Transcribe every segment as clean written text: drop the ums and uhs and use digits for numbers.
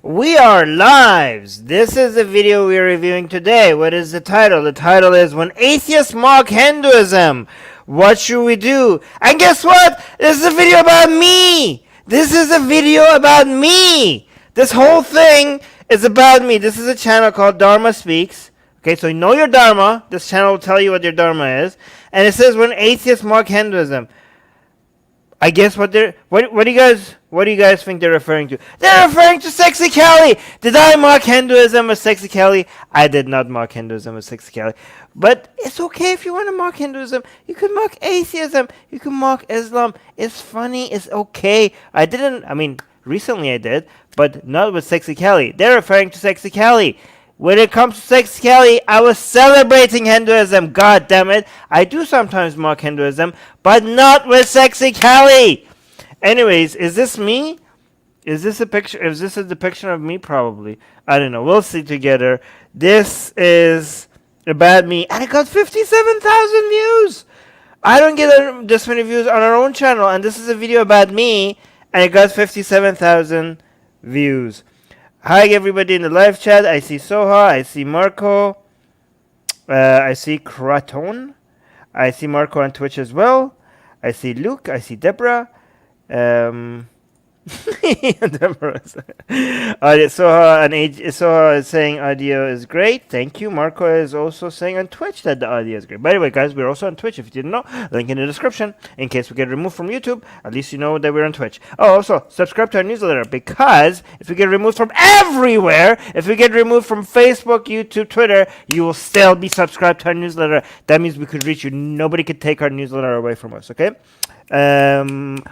We are lives. This is the video we are reviewing today. What is the title? The title is When Atheists Mock Hinduism. What should we do? And guess what? This is a video about me. This is a video about me. This whole thing is about me. This is a channel called Dharma Speaks. Okay, so you know your Dharma. This channel will tell you what your Dharma is. And it says When Atheists Mock Hinduism. I guess what do you guys think they're referring to? They're referring to Sexy Kelly. Did I mock Hinduism with Sexy Kelly? I did not mock Hinduism with Sexy Kelly. But it's okay if you want to mock Hinduism. You can mock atheism. You can mock Islam. It's funny. It's okay. Recently I did, but not with Sexy Kelly. They're referring to Sexy Kelly. When it comes to Sexy Kelly, I was celebrating Hinduism. God damn it. I do sometimes mock Hinduism, but not with Sexy Kelly. Anyways, is this me? Is this a picture? Is this a depiction of me? Probably. I don't know. We'll see together. This is about me. And it got 57,000 views. I don't get this many views on our own channel. And this is a video about me. And it got 57,000 views. Hi everybody in the live chat. I see Soha, I see Marco, I see Kraton, I see Marco on Twitch as well. I see Luke, I see Deborah. Deborah. Soha is saying audio is great. Thank you. Marco is also saying on Twitch that the audio is great. By the way, guys, we're also on Twitch. If you didn't know, link in the description. In case we get removed from YouTube, at least you know that we're on Twitch. Oh, also, subscribe to our newsletter, because if we get removed from everywhere, if we get removed from Facebook, YouTube, Twitter, you will still be subscribed to our newsletter. That means we could reach you. Nobody could take our newsletter away from us, okay? And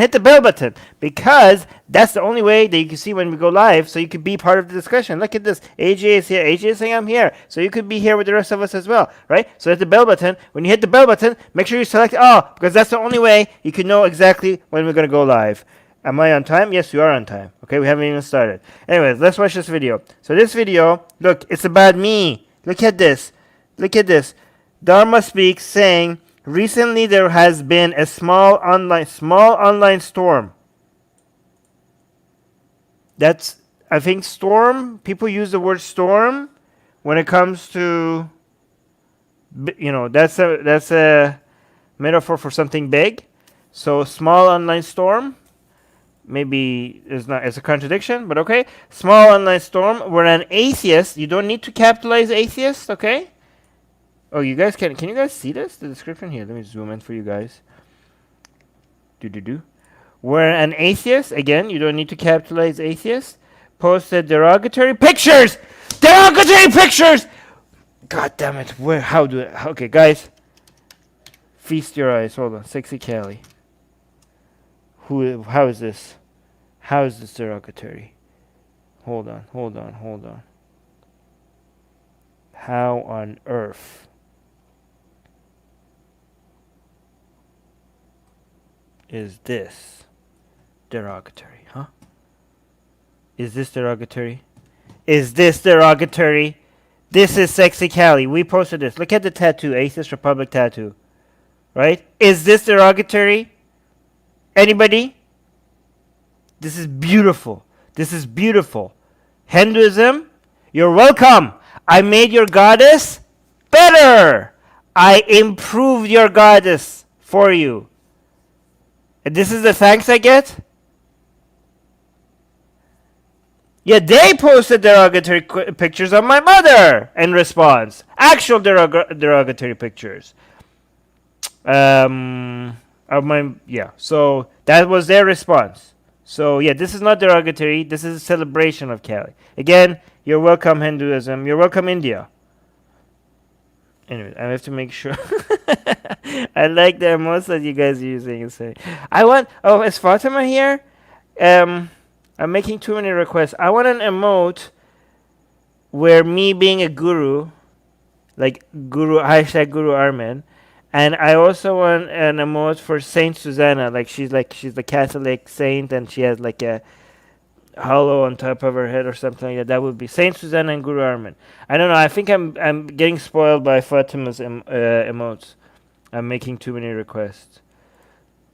hit the bell button, because that's the only way that you can see when we go live, so you could be part of the discussion. Look at this. AJ is here. AJ is saying I'm here, so you could be here with the rest of us as well, right? So hit the bell button. When you hit the bell button, make sure you select all, because that's the only way you can know exactly when we're going to go live. Am I on time? Yes, you are on time. Okay, we haven't even started. Anyways, let's watch this video. So this video, look, it's about me. Look at this. Look at this. Dharma Speaks saying, recently there has been a small online storm. That's, I think, storm. People use the word storm when it comes to, that's a metaphor for something big. So small online storm, maybe it's a contradiction, but okay. Small online storm where an atheist, you don't need to capitalize atheist, okay? Oh, you guys can you guys see this? The description here. Let me zoom in for you guys. Where an atheist, again, you don't need to capitalize atheist, posted derogatory pictures! Derogatory pictures! God damn it. Okay, guys. Feast your eyes. Hold on. Sexy Kelly. How is this? How is this derogatory? Hold on. How on earth? Is this derogatory, huh? Is this derogatory? Is this derogatory? This is Sexy Kelly. We posted this. Look at the tattoo, Atheist Republic tattoo. Right? Is this derogatory? Anybody? This is beautiful. This is beautiful. Hinduism, you're welcome. I made your goddess better. I improved your goddess for you. And this is the thanks I get? Yeah, they posted derogatory pictures of my mother in response. Actual derogatory pictures. So that was their response. So yeah, this is not derogatory. This is a celebration of Kali. Again, you're welcome Hinduism. You're welcome India. Anyway, I have to make sure. I like the emotes that you guys are using. Is Fatima here? I'm making too many requests. I want an emote where me being a guru, like guru, hashtag guru Armin, and I also want an emote for Saint Susanna, like she's the Catholic saint and she has like a hollow on top of her head or something like that. That would be Saint Susanna and Guru Armin. I don't know. I think I'm getting spoiled by Fatima's emotes. I'm making too many requests.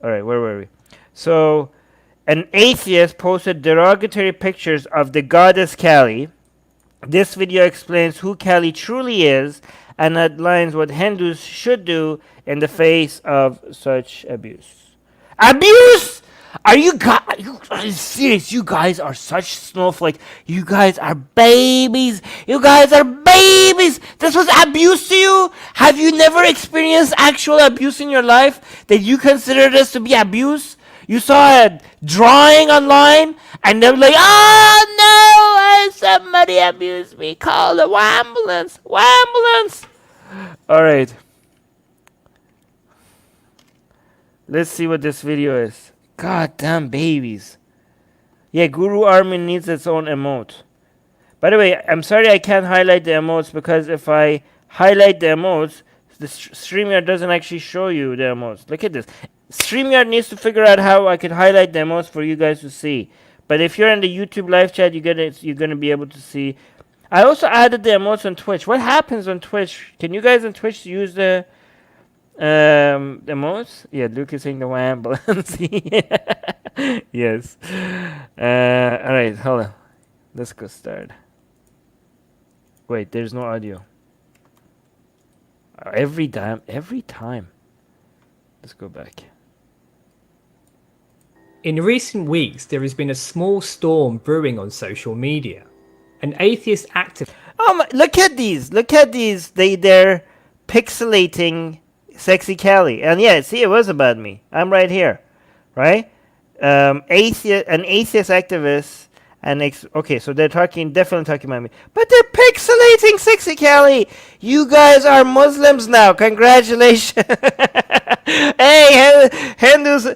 All right, where were we? So, an atheist posted derogatory pictures of the goddess Kali. This video explains who Kali truly is and outlines what Hindus should do in the face of such abuse. Abuse! Are you serious? You guys are such snowflakes. You guys are babies. You guys are babies. This was abuse to you? Have you never experienced actual abuse in your life that you consider this to be abuse? You saw a drawing online and they were like, oh no, somebody abused me. Call the ambulance. Ambulance. All right. Let's see what this video is. Goddamn babies. Yeah, Guru Armin needs its own emote. By the way, I'm sorry I can't highlight the emotes because if I highlight the emotes, the StreamYard doesn't actually show you the emotes. Look at this. StreamYard needs to figure out how I can highlight the emotes for you guys to see. But if you're in the YouTube live chat, you're gonna be able to see. I also added the emotes on Twitch. What happens on Twitch? Can you guys on Twitch use the emotes? Yeah, Luke is saying the ambulance. Yes. All right, hold on. Let's go start. Wait, there's no audio. Every time. Let's go back. In recent weeks, there has been a small storm brewing on social media. An atheist activist. Oh my, look at these. They're pixelating Sexy Kali. And yeah, see, it was about me. I'm right here. Right? An atheist activist. Okay, so they're definitely talking about me. But they're pixelating Sexy Kali. You guys are Muslims now. Congratulations. Hey, Hindus,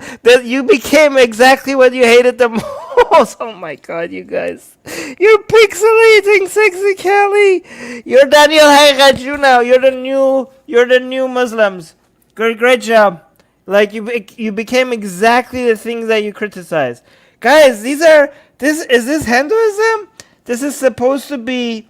you became exactly what you hated the most. Oh my God, you guys. You're pixelating Sexy Kali. You're Daniel Hayraju now. You're the new Muslims. Great job. Like you became exactly the things that you criticize. Guys, is this Hinduism? This is supposed to be.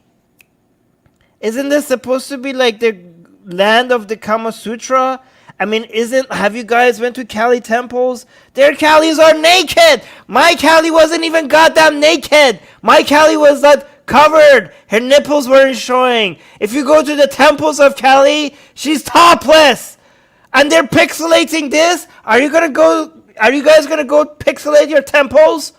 Isn't this supposed to be like the land of the Kama Sutra? I mean, have you guys went to Kali temples? Their Kalis are naked. My Kali wasn't even goddamn naked. My Kali was not covered. Her nipples weren't showing. If you go to the temples of Kali, she's topless. And they're pixelating this? Are you guys gonna go pixelate your temples?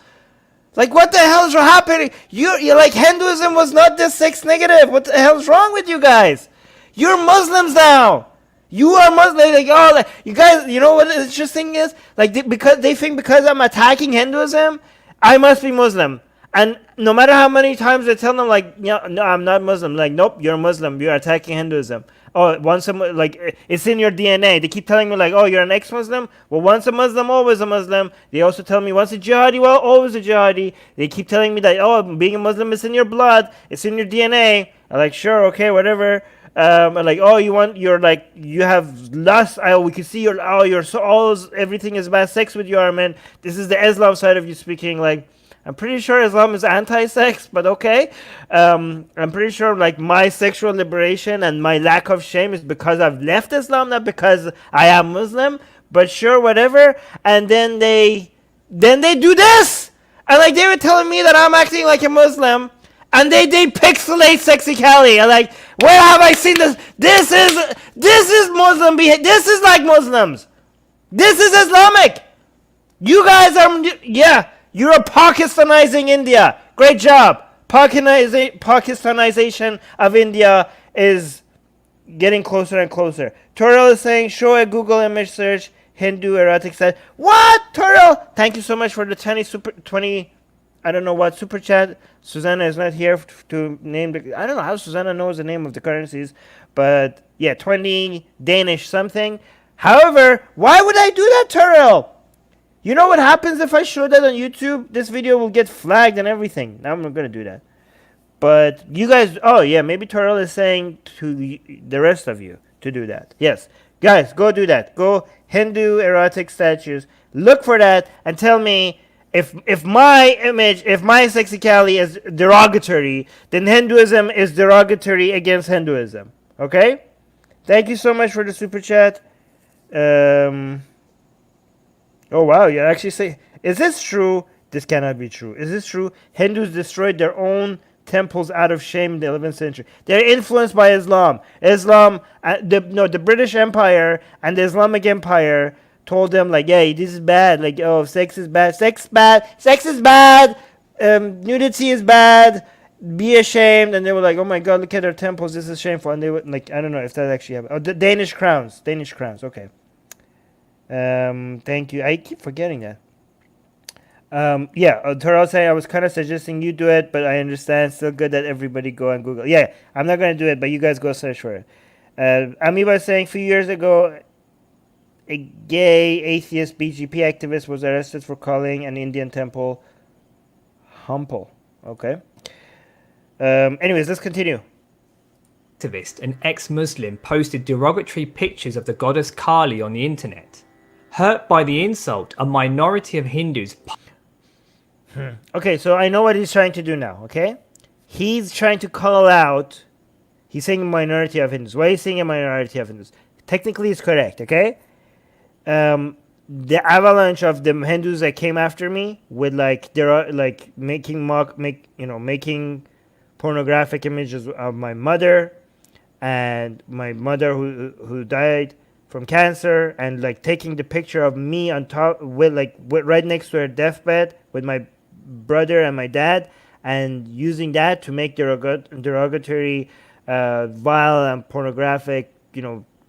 Like, what the hell is happening? You're like, Hinduism was not this sex negative. What the hell is wrong with you guys? You're Muslims now. You are Muslim. You guys, you know what the interesting is? Like, because they think because I'm attacking Hinduism, I must be Muslim. And no matter how many times I tell them, like, no, I'm not Muslim. Like, nope, you're Muslim. You're attacking Hinduism. Oh, it's in your DNA. They keep telling me, like, oh, you're an ex-Muslim? Well, once a Muslim, always a Muslim. They also tell me, once a jihadi, well, always a jihadi. They keep telling me that, oh, being a Muslim is in your blood. It's in your DNA. I'm like, sure, okay, whatever. Like, oh, you have lust. We can see everything is about sex with you, Armin. This is the Islam side of you speaking. Like, I'm pretty sure Islam is anti-sex, but okay. I'm pretty sure, like, my sexual liberation and my lack of shame is because I've left Islam, not because I am Muslim. But sure, whatever. And then they do this, and like they were telling me that I'm acting like a Muslim. And they pixelate Sexy Kali. I'm like, where have I seen this? This is Muslim behavior. This is like Muslims. This is Islamic. You guys are, you're Pakistanizing India. Great job. Pakistanization of India is getting closer and closer. Turtle is saying, show a Google image search, Hindu erotic site. What? Turtle, thank you so much for the 20, I don't know what super chat. Susanna is not here to name the. I don't know how Susanna knows the name of the currencies, but yeah, 20 Danish something. However, why would I do that, Turrell? You know what happens if I show that on YouTube? This video will get flagged and everything. Now I'm not gonna do that. But you guys, oh yeah, maybe Turrell is saying to the rest of you to do that. Yes, guys, go do that. Go Hindu erotic statues. Look for that and tell me. If my Sexy Kali is derogatory, then Hinduism is derogatory against Hinduism. Okay? Thank you so much for the super chat. Oh wow, you actually say Is this true? This cannot be true. Is this true? Hindus destroyed their own temples out of shame in the 11th century. They're influenced by Islam. The British Empire and the Islamic Empire told them like, "Hey, this is bad. Like, oh, sex is bad. Sex is bad. Nudity is bad. Be ashamed." And they were like, "Oh my God, look at our temples. This is shameful." And they were like, I don't know if that actually happened. Oh, the Danish crowns. Okay. Thank you. I keep forgetting that. Toro saying I was kind of suggesting you do it, but I understand. Still good that everybody go and Google. Yeah, I'm not gonna do it, but you guys go search for it. Amoeba saying a few years ago, a gay atheist BGP activist was arrested for calling an Indian temple humble. Okay. Anyways, let's continue. Activist, an ex-Muslim, posted derogatory pictures of the goddess Kali on the internet. Hurt by the insult, a minority of Hindus. Okay, so I know what he's trying to do now, okay? He's trying to call out, he's saying a minority of Hindus. Why is he saying a minority of Hindus? Technically, it's correct, okay? The avalanche of the Hindus that came after me with making pornographic images of my mother and my mother who died from cancer, and like taking the picture of me on top with right next to her deathbed with my brother and my dad, and using that to make derogatory, vile and pornographic,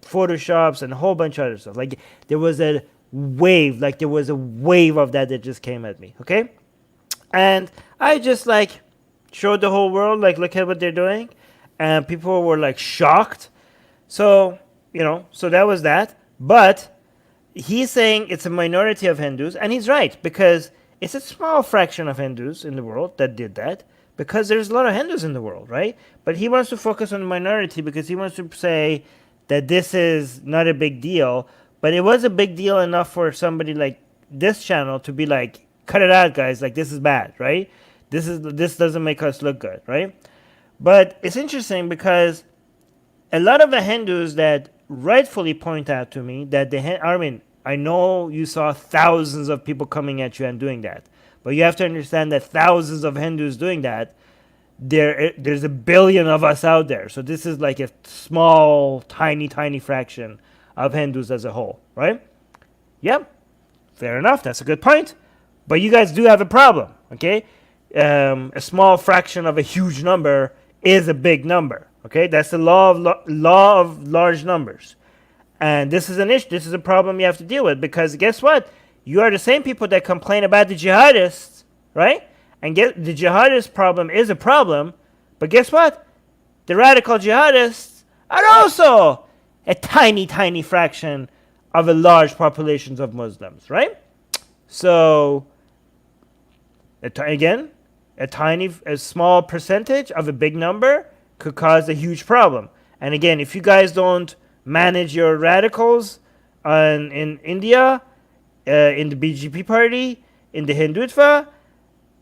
photoshops and a whole bunch of other stuff. Like there was a wave of that just came at me. Okay, and I just showed the whole world look at what they're doing, and people were shocked. So so that was that. But he's saying it's a minority of Hindus, and he's right, because it's a small fraction of Hindus in the world that did that, because there's a lot of Hindus in the world, right? But he wants to focus on the minority because he wants to say that this is not a big deal, but it was a big deal enough for somebody like this channel to be like, cut it out, guys, this is bad, right? This doesn't make us look good, right? But it's interesting because a lot of the Hindus that rightfully point out to me that Armin, I know you saw thousands of people coming at you and doing that, but you have to understand that thousands of Hindus doing that, there's a billion of us out there. So this is like a small, tiny fraction of Hindus as a whole, right? Yep, fair enough. That's a good point. But you guys do have a problem, okay? A small fraction of a huge number is a big number, okay? That's the law of large numbers. And this is an issue. This is a problem you have to deal with, because guess what? You are the same people that complain about the jihadists, right? And the jihadist problem is a problem, but guess what? The radical jihadists are also a tiny fraction of a large populations of Muslims, right? So, a small percentage of a big number could cause a huge problem. And again, if you guys don't manage your radicals in India, in the BGP party, in the Hindutva,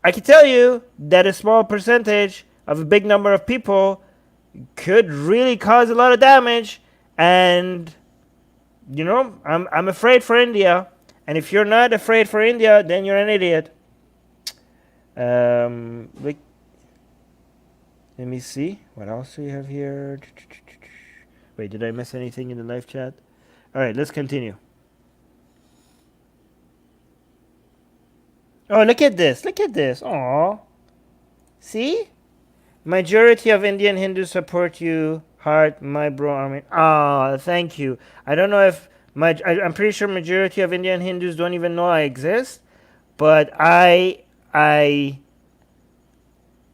I can tell you that a small percentage of a big number of people could really cause a lot of damage. And I'm afraid for India. And if you're not afraid for India, then you're an idiot. Let me see. What else do we have here? Wait, did I miss anything in the live chat? All right, let's continue. Oh, look at this. Aww. See? Majority of Indian Hindus support you. Heart, my bro, Armin. Ah, thank you. I don't know if I'm pretty sure majority of Indian Hindus don't even know I exist, but I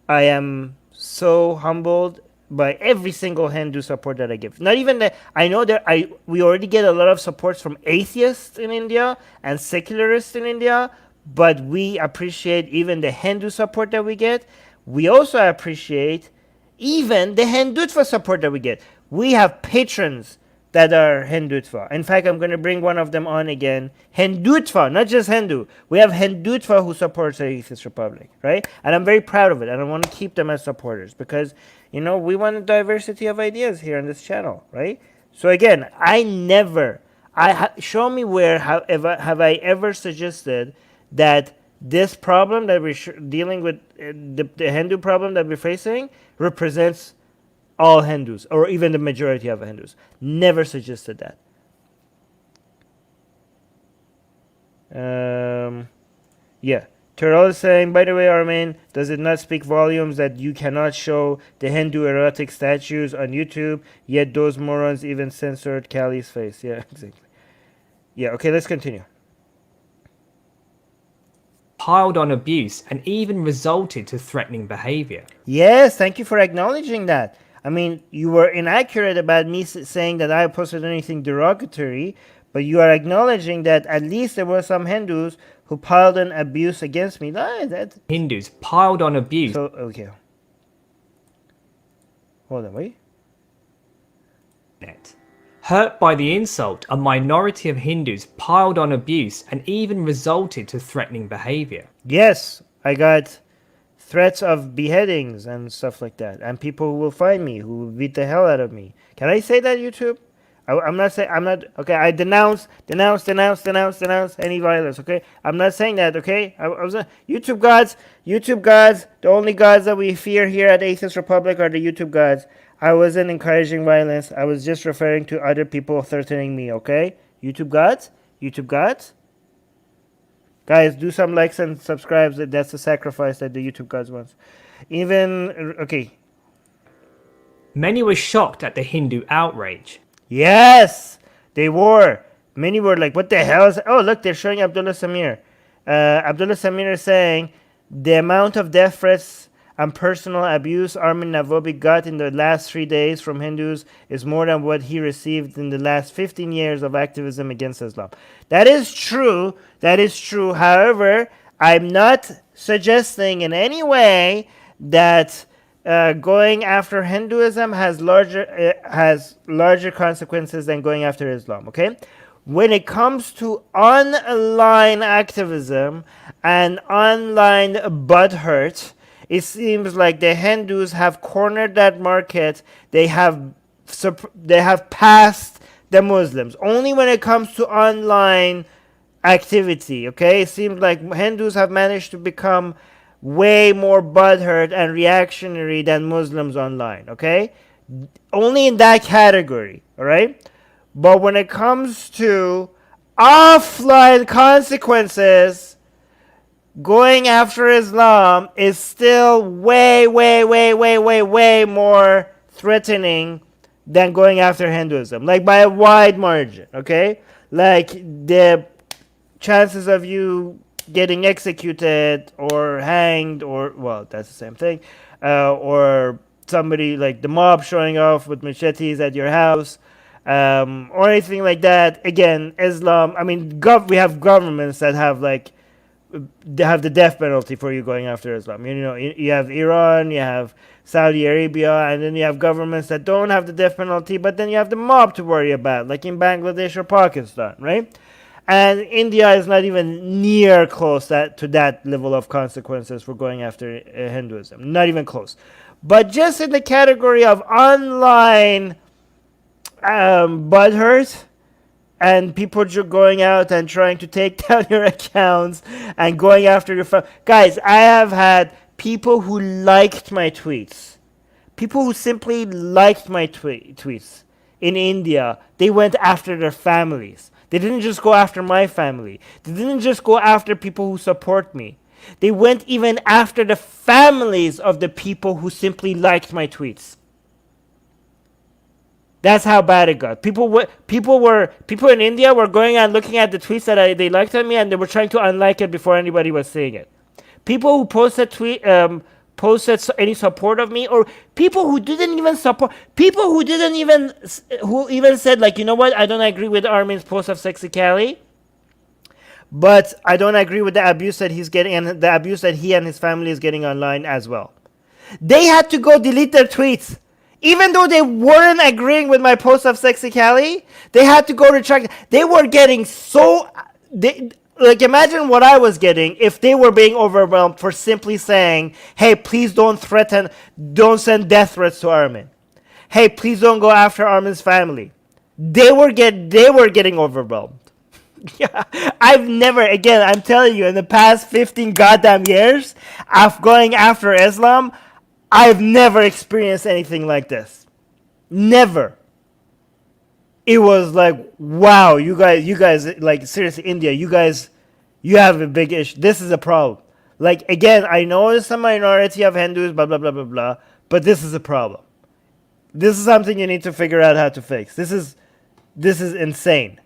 am so humbled by every single Hindu support that I give. Not even that. I know that we already get a lot of supports from atheists in India and secularists in India, but we appreciate even the Hindu support that we get. We also appreciate even the Hindutva support that we get. We have patrons that are Hindutva. In fact, I'm going to bring one of them on again. Hindutva, not just Hindu. We have Hindutva who supports the Atheist Republic, right? And I'm very proud of it, and I want to keep them as supporters because, we want a diversity of ideas here on this channel, right? So again, show me where have I ever suggested that this problem that we're dealing with, the Hindu problem that we're facing, represents all Hindus, or even the majority of Hindus. Never suggested that. Yeah. Terrell is saying, by the way, Armin, does it not speak volumes that you cannot show the Hindu erotic statues on YouTube, yet those morons even censored Kali's face? Yeah, exactly. Yeah, okay, let's continue. Piled on abuse and even resulted to threatening behavior. Yes, thank you for acknowledging that. I mean, you were inaccurate about me saying that I posted anything derogatory, but you are acknowledging that at least there were some Hindus who piled on abuse against me. Hindus piled on abuse. So, okay. Hold on, wait. Hurt by the insult, a minority of Hindus piled on abuse and even resulted to threatening behavior. Yes, I got threats of beheadings and stuff like that, and people who will find me, who will beat the hell out of me. Can I say that, YouTube? I'm not saying, okay, I denounce any violence, okay? I'm not saying that, okay? I was YouTube gods, the only gods that we fear here at Atheist Republic are the YouTube gods. I wasn't encouraging violence. I was just referring to other people threatening me, okay? YouTube gods. Guys, do some likes and subscribes. That's the sacrifice that the YouTube gods want. Okay. Many were shocked at the Hindu outrage. Yes, they were. Many were like, what the hell is... Oh, look, they're showing Abdullah Samir. Abdullah Samir is saying, the amount of death threats and personal abuse Armin Navabi got in the last 3 days from Hindus is more than what he received in the last 15 years of activism against Islam. That is true. However, I'm not suggesting in any way that going after Hinduism has larger consequences than going after Islam, okay? When it comes to online activism and online butthurt, it seems like the Hindus have cornered that market. They have passed the Muslims. Only when it comes to online activity, okay? It seems like Hindus have managed to become way more butthurt and reactionary than Muslims online, okay? Only in that category, all right? But when it comes to offline consequences, going after Islam is still way more threatening than going after Hinduism, like by a wide margin, okay? Like the chances of you getting executed or hanged, or, well, that's the same thing, or somebody like the mob showing off with machetes at your house, or anything like that. Again, Islam, I mean, we have governments that have like, they have the death penalty for you going after Islam. You know, you have Iran, you have Saudi Arabia, and then you have governments that don't have the death penalty, but then you have the mob to worry about, like in Bangladesh or Pakistan, right? And India is not even near close to that level of consequences for going after Hinduism. Not even close. But just in the category of online butthurt, and people going out and trying to take down your accounts and going after your phone. Guys, I have had people who liked my tweets. People who simply liked my tweets in India. They went after their families. They didn't just go after my family. They didn't just go after people who support me. They went even after the families of the people who simply liked my tweets. That's how bad it got. People in India were going and looking at the tweets that they liked on me, and they were trying to unlike it before anybody was seeing it. People who posted any support of me, or people who didn't even support, who even said, like, you know what, I don't agree with Armin's post of Sexy Cali, but I don't agree with the abuse that he's getting and the abuse that he and his family is getting online as well. They had to go delete their tweets. Even though they weren't agreeing with my post of Sexy Cali, they had to go retract. They were getting like, imagine what I was getting if they were being overwhelmed for simply saying, hey, please don't send death threats to Armin. Hey, please don't go after Armin's family. They were getting overwhelmed. Yeah, I've never, again, I'm telling you, in the past 15 goddamn years of going after Islam, I've never experienced anything like this. Never. It was like, wow, you guys, like, seriously, India, you have a big issue. This is a problem. Like, again, I know it's a minority of Hindus, blah, blah, blah, blah, blah, but this is a problem. This is something you need to figure out how to fix. This is insane.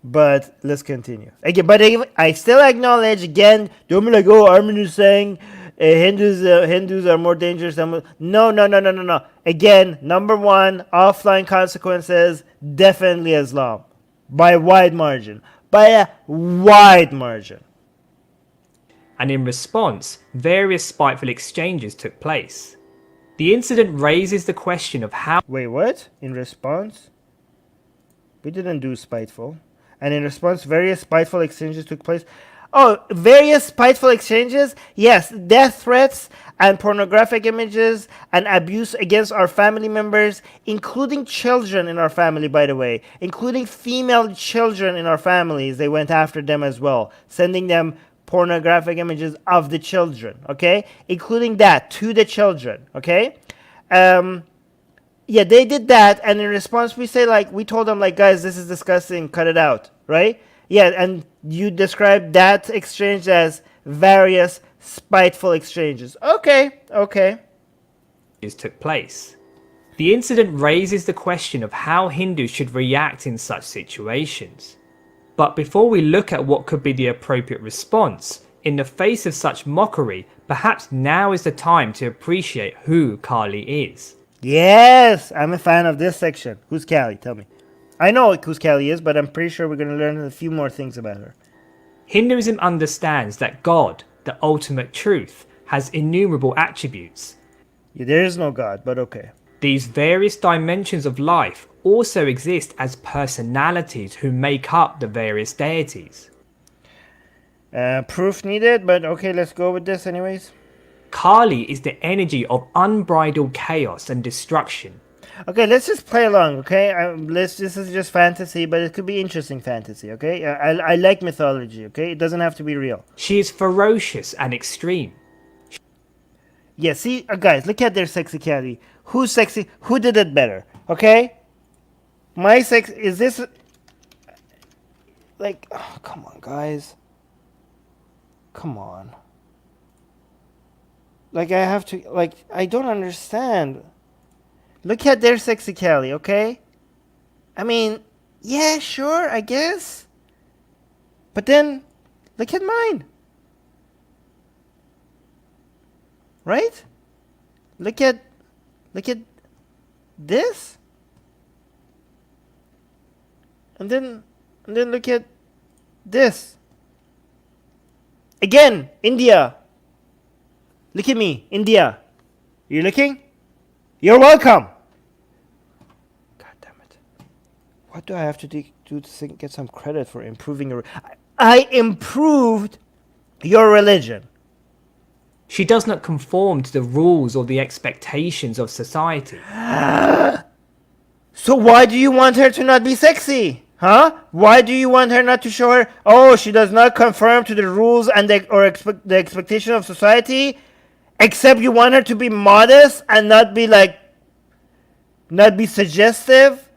But let's continue. Again, but I still acknowledge, again, don't be like, oh, Armin is saying Hindus are more dangerous than... No. Again, number one, offline consequences, definitely Islam. By a wide margin. By a wide margin. And in response, various spiteful exchanges took place. The incident raises the question of how... Wait, what? In response? We didn't do spiteful. And in response, various spiteful exchanges took place. Oh, various spiteful exchanges? Yes, death threats and pornographic images and abuse against our family members, including children in our family, by the way. Including female children in our families. They went after them as well, sending them pornographic images of the children, okay? Including that, to the children, okay? Yeah, they did that, and in response, we told them, like, guys, this is disgusting, cut it out, right? Yeah, and you described that exchange as various spiteful exchanges. Okay. took place. The incident raises the question of how Hindus should react in such situations. But before we look at what could be the appropriate response, in the face of such mockery, perhaps now is the time to appreciate who Kali is. Yes, I'm a fan of this section. Who's Kali? Tell me. I know who Kali is, but I'm pretty sure we're going to learn a few more things about her. Hinduism understands that God, the ultimate truth, has innumerable attributes. Yeah, there is no God, but okay. These various dimensions of life also exist as personalities who make up the various deities. Proof needed, but okay, let's go with this anyways. Kali is the energy of unbridled chaos and destruction. Okay, let's just play along, okay? This is just fantasy, but it could be interesting fantasy, okay? I like mythology, okay? It doesn't have to be real. She is ferocious and extreme. Yeah, see, guys, look at their sexy Kali. Who's sexy? Who did it better, okay? My sex, is this... Like, oh, come on, guys. Come on. Like, I have to, like, I don't understand. Look at their sexy Kali, okay? I mean, yeah, sure, I guess. But then, look at mine. Right? Look at this. And then look at this. Again, India. Look at me, India. You looking? You're welcome. God damn it. What do I have to do to get some credit for improving your... I improved your religion. She does not conform to the rules or the expectations of society. So why do you want her to not be sexy? Huh? Why do you want her not to show her... Oh, she does not conform to the rules and the expectation of society? Except you want her to be modest and not be suggestive,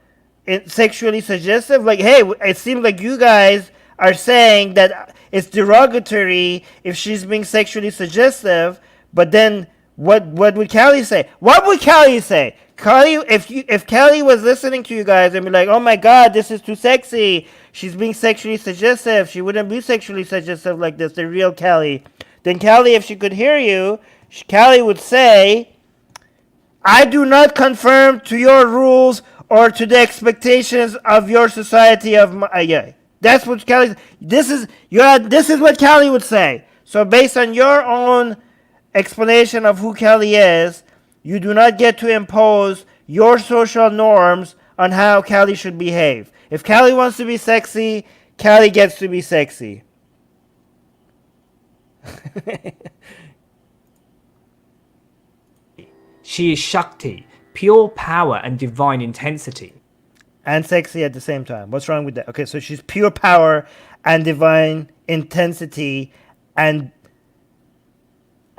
sexually suggestive. Like, hey, it seems like you guys are saying that it's derogatory if she's being sexually suggestive. But then, what would Kali say? What would Kali say? Kali, if Kali was listening to you guys and be like, oh my God, this is too sexy. She's being sexually suggestive. She wouldn't be sexually suggestive like this. The real Kali. Then Kali, if she could hear you, Kali would say, I do not conform to your rules or to the expectations of your society of my... yeah. That's what Kali... This is what Kali would say. So based on your own explanation of who Kali is, you do not get to impose your social norms on how Kali should behave. If Kali wants to be sexy, Kali gets to be sexy. She is Shakti, pure power and divine intensity. and sexy at the same time. What's wrong with that? Okay, so she's pure power and divine intensity and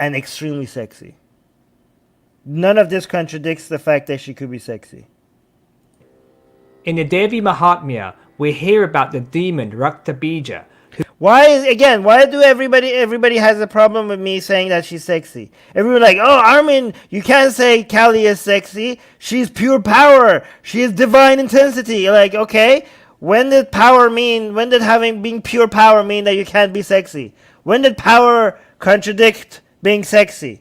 extremely sexy. None of this contradicts the fact that she could be sexy. In the Devi Mahatmya, we hear about the demon Raktabija. Why do everybody has a problem with me saying that she's sexy? Everyone like, oh, Armin, you can't say Kali is sexy. She's pure power. She is divine intensity. You're like, okay, when did being pure power mean that you can't be sexy? When did power contradict being sexy?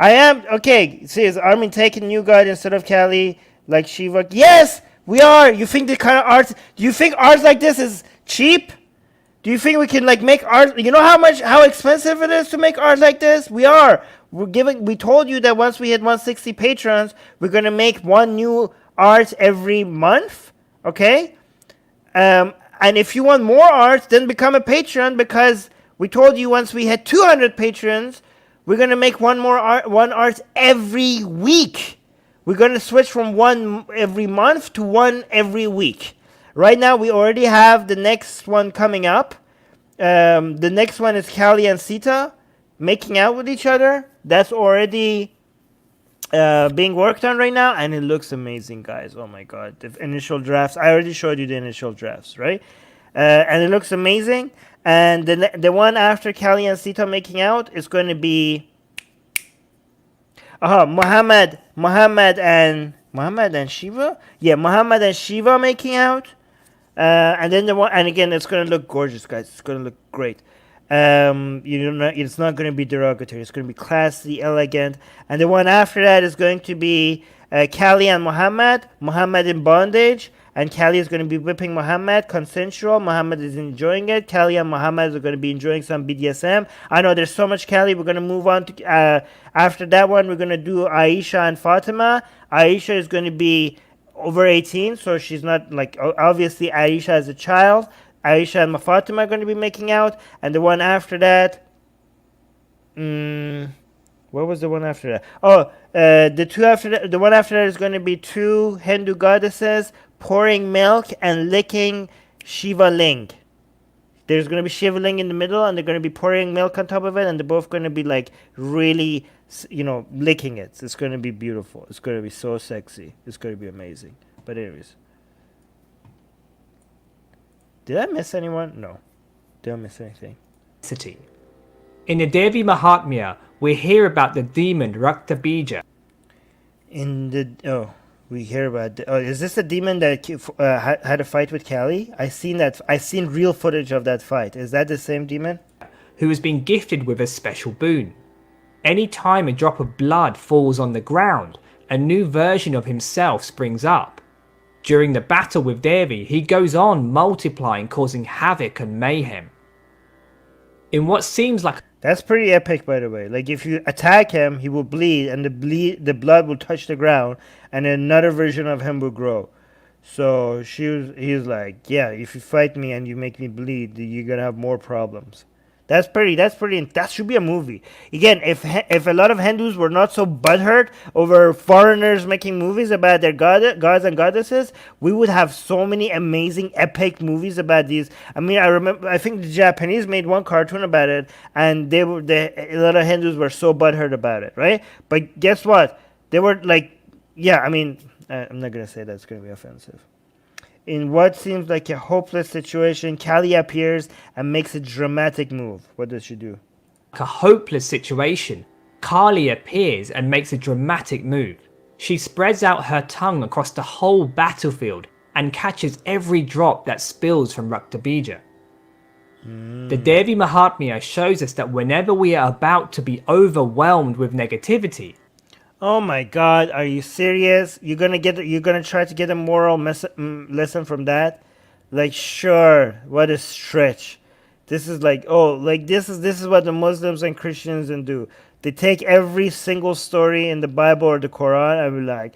See, is Armin taking new god instead of Kali like Shiva? Yes, we are. You think the kind of art? Do you think art like this is cheap? Do you think we can like make art? You know how expensive it is to make art like this? We told you that once we hit 160 patrons, we're gonna make one new art every month. Okay, and if you want more art, then become a patron, because we told you once we hit 200 patrons, we're gonna make one art every week. We're gonna switch from one every month to one every week. Right now, we already have the next one coming up. The next one is Kali and Sita making out with each other. That's already being worked on right now, and it looks amazing, guys. Oh my god, the initial drafts. I already showed you the initial drafts, right? And it looks amazing. And the one after Kali and Sita making out is going to be Muhammad and Shiva. Yeah, Muhammad and Shiva making out. And then again, it's going to look gorgeous, guys. It's going to look great. It's not going to be derogatory. It's going to be classy, elegant. And the one after that is going to be Kali and Muhammad in bondage. And Kali is going to be whipping Muhammad, consensual. Muhammad is enjoying it. Kali and Muhammad are going to be enjoying some BDSM. I know there's so much Kali. We're going to move on to, after that one, we're going to do Aisha and Fatima. Aisha is going to be over 18, so she's not like, obviously Aisha is a child. Aisha and Fatima are going to be making out. And the one after that, what was the one after that? The one after that is going to be two Hindu goddesses pouring milk and licking Shiva Ling. There's going to be Shiva Ling in the middle, and they're going to be pouring milk on top of it, and they're both going to be like really, licking it. It's going to be beautiful. It's going to be so sexy. It's going to be amazing. But anyways. Did I miss anyone? No. Didn't miss anything. In the Devi Mahatmya, we hear about the demon Raktabija. We hear about. Is this the demon that had a fight with Kali? I've seen real footage of that fight. Is that the same demon? Who has been gifted with a special boon. Any time a drop of blood falls on the ground, a new version of himself springs up. During the battle with Devi, he goes on multiplying, causing havoc and mayhem. In what seems like... That's pretty epic, by the way. Like, if you attack him, he will bleed, and the blood will touch the ground, and another version of him will grow. So he's like, yeah, if you fight me and you make me bleed, you're gonna have more problems. That should be a movie. Again, if a lot of Hindus were not so butthurt over foreigners making movies about their gods and goddesses, we would have so many amazing epic movies about these. I mean, I think the Japanese made one cartoon about it, and a lot of Hindus were so butthurt about it, right? But guess what? They were like, yeah, I mean, I'm not gonna say that's gonna be offensive. In what seems like a hopeless situation, Kali appears and makes a dramatic move. What does she do? A hopeless situation, Kali appears and makes a dramatic move. She spreads out her tongue across the whole battlefield and catches every drop that spills from Raktabija. The Devi Mahatmya shows us that whenever we are about to be overwhelmed with negativity, oh my God! Are you serious? You're gonna try to get a moral lesson from that? Like, sure, what a stretch. This is like, this is what the Muslims and Christians do. They take every single story in the Bible or the Quran and be like,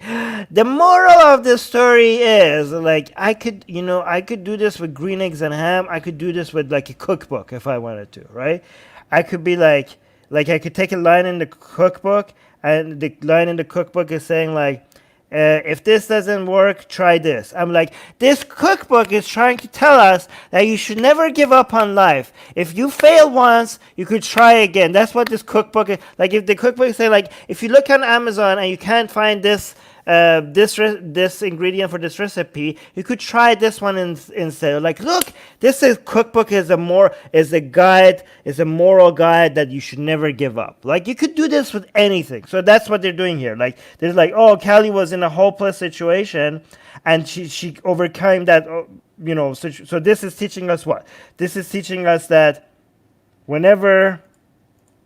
the moral of the story is like, I could do this with green eggs and ham. I could do this with like a cookbook if I wanted to, right? I could be like I could take a line in the cookbook. And the line in the cookbook is saying like, If this doesn't work, try this. I'm like, this cookbook is trying to tell us that you should never give up on life. If you fail once, you could try again. That's what this cookbook is. Like, if the cookbook say, like, if you look on Amazon and you can't find this this ingredient for this recipe, you could try this one instead. Like, look, this is cookbook is a guide, is a moral guide that you should never give up. Like, you could do this with anything. So that's what they're doing here. Like, there's like, oh, Callie was in a hopeless situation, and she overcame that. So this is teaching us what? This is teaching us that whenever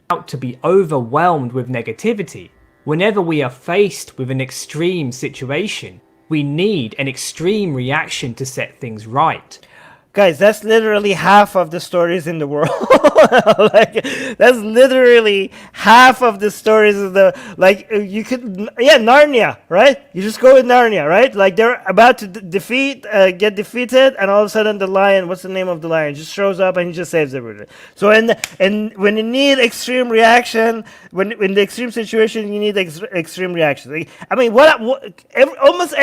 out to be overwhelmed with negativity, whenever we are faced with an extreme situation, we need an extreme reaction to set things right. Guys, that's literally half of the stories in the world. Like, that's literally half of the stories of the, like, you could, yeah, Narnia, right? You just go with Narnia, right? Like, they're about to get defeated, and all of a sudden the lion, what's the name of the lion, just shows up and he just saves everything. So, and when you need extreme reaction, when in the extreme situation, you need extreme reaction. Like, I mean, almost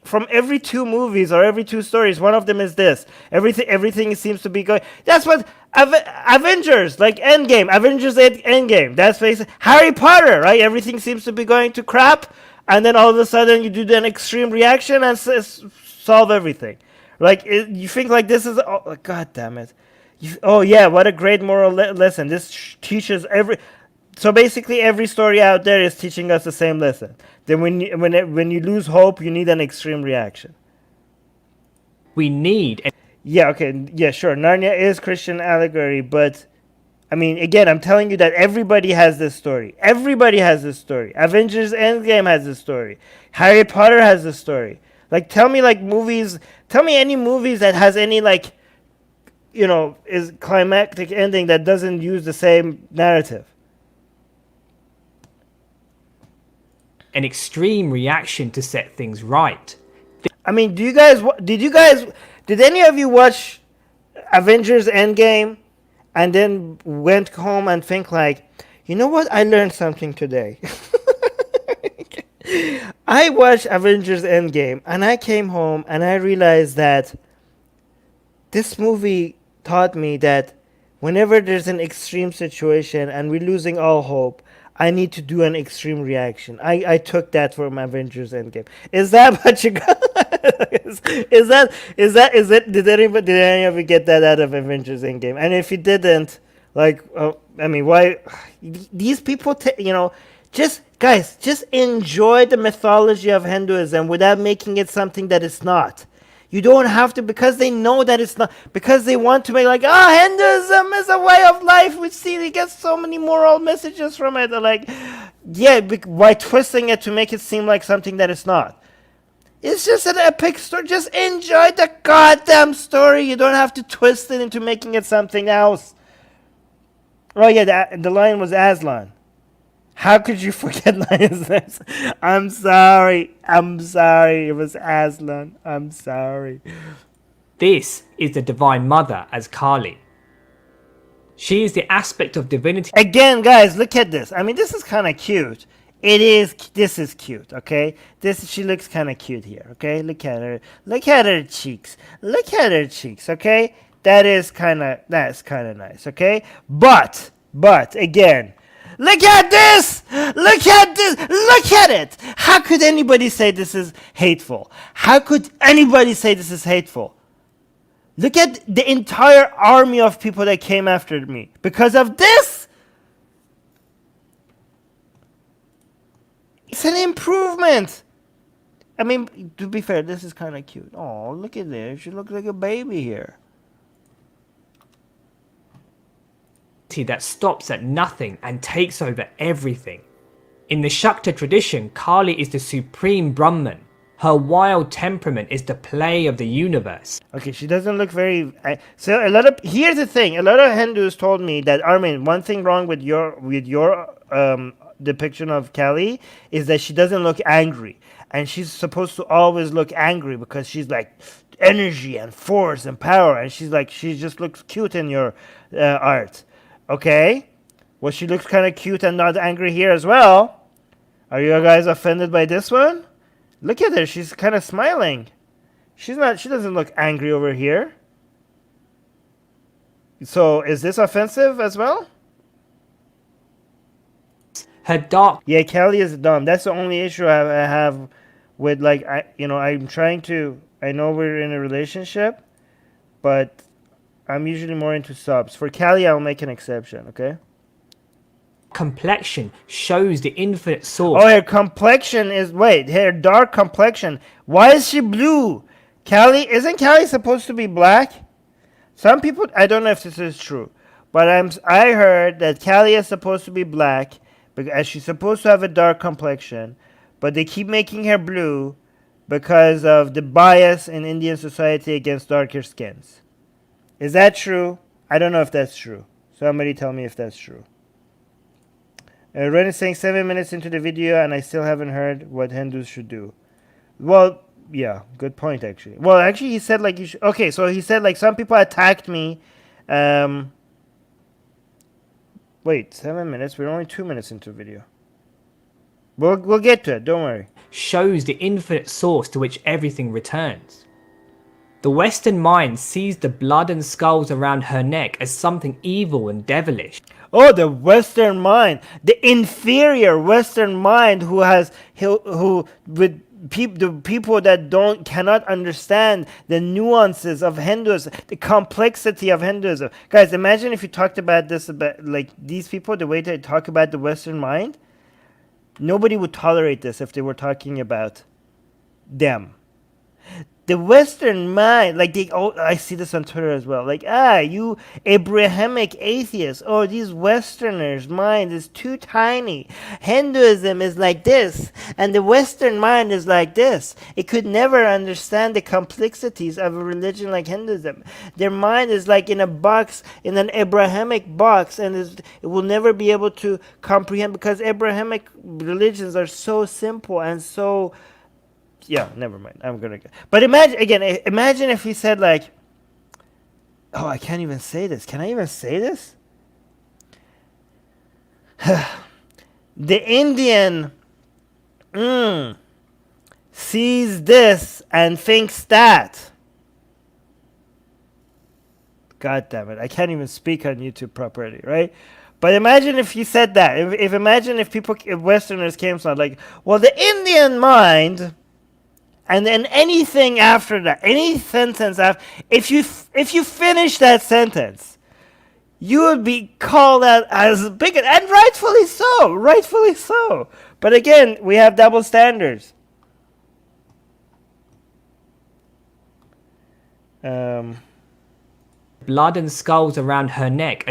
from every two movies or every two stories, one of them is this. Everything seems to be going. That's what Avengers, like Endgame, Avengers Endgame. That's basically Harry Potter, right? Everything seems to be going to crap, and then all of a sudden you do an extreme reaction and solve everything. Like, you think like this is, oh, God damn it. Oh yeah, what a great moral lesson. This teaches so basically every story out there is teaching us the same lesson. Then when you lose hope, you need an extreme reaction. We need. Yeah, okay, yeah, sure. Narnia is Christian allegory, but I mean, again, I'm telling you that everybody has this story. Everybody has this story. Avengers Endgame has this story. Harry Potter has this story. Like, tell me any movies that has any, like, is climactic ending that doesn't use the same narrative. An extreme reaction to set things right. I mean, did any of you watch Avengers Endgame and then went home and think like, you know what, I learned something today. I watched Avengers Endgame and I came home and I realized that this movie taught me that whenever there's an extreme situation and we're losing all hope, I need to do an extreme reaction. I took that from Avengers Endgame. Is that what you got? is it? Did any of you get that out of Avengers Endgame? And if you didn't, like, I mean, why? These people, just enjoy the mythology of Hinduism without making it something that it's not. You don't have to, because they know that it's not, because they want to make like, Hinduism is a way of life. We see they get so many moral messages from it. They're like, yeah, by twisting it to make it seem like something that it's not. It's just an epic story. Just enjoy the goddamn story. You don't have to twist it into making it something else. Oh yeah, the lion was Aslan. How could you forget lion's nest? I'm sorry. It was Aslan. I'm sorry. This is the Divine Mother as Kali. She is the aspect of divinity. Again, guys, look at this. I mean, this is kind of cute. This is cute, okay? She looks kind of cute here, okay? Look at her. Look at her cheeks. Look at her cheeks, okay? That's kind of nice, okay? But, again, look at this! Look at this! Look at it! How could anybody say this is hateful? How could anybody say this is hateful? Look at the entire army of people that came after me because of this! It's an improvement! I mean, to be fair, this is kind of cute. Oh, look at this. She looks like a baby here. That stops at nothing and takes over everything. In the Shakta tradition, Kali is the supreme Brahman. Her wild temperament is the play of the universe. Okay, she doesn't look very... here's the thing. A lot of Hindus told me that, Armin, one thing wrong with your depiction of Kali is that she doesn't look angry. And she's supposed to always look angry because she's like energy and force and power. And she just looks cute in your art. Okay, well, she looks kind of cute and not angry here as well. Are you guys offended by this one? Look at her. She's kind of smiling. She doesn't look angry over here. So is this offensive as well? Her dark Yeah, Kelly is dumb. That's the only issue I have with, like, I'm trying to, I know we're in a relationship, but I'm usually more into subs. For Kelly, I'll make an exception, okay? complexion shows the infinite source. Oh, her complexion is, wait, her dark complexion. Why is she blue? Isn't Kelly supposed to be black? Some people, I don't know if this is true, but I heard that Kelly is supposed to be black because she's supposed to have a dark complexion, but they keep making her blue because of the bias in Indian society against darker skins. Is that true? I don't know if that's true. Somebody tell me if that's true. Ren is saying 7 minutes into the video and I still haven't heard what Hindus should do. Well, yeah, good point actually. Well, actually he said like you should. Okay, so he said like some people attacked me. Wait, 7 minutes? We're only 2 minutes into the video. We'll get to it, don't worry. Shows the infinite source to which everything returns. The Western mind sees the blood and skulls around her neck as something evil and devilish. Oh, the Western mind, the inferior Western mind, who with the people that cannot understand the nuances of Hinduism, the complexity of Hinduism. Guys, imagine if you talked about this, about like these people, the way they talk about the Western mind. Nobody would tolerate this if they were talking about them. The Western mind, like I see this on Twitter as well. Like, you Abrahamic atheists. Oh, these Westerners' mind is too tiny. Hinduism is like this, and the Western mind is like this. It could never understand the complexities of a religion like Hinduism. Their mind is like in a box, in an Abrahamic box, and it will never be able to comprehend because Abrahamic religions are so simple and so. Yeah, never mind. I'm gonna go. But imagine if he said like, oh, I can't even say this. Can I even say this? The Indian sees this and thinks that. God damn it. I can't even speak on YouTube properly, right? But imagine if he said that. Imagine if Westerners came to like, well, the Indian mind. And then anything after that, any sentence after, if you finish that sentence, you would be called out as bigot, and rightfully so. But again, we have double standards. Blood and skulls around her neck.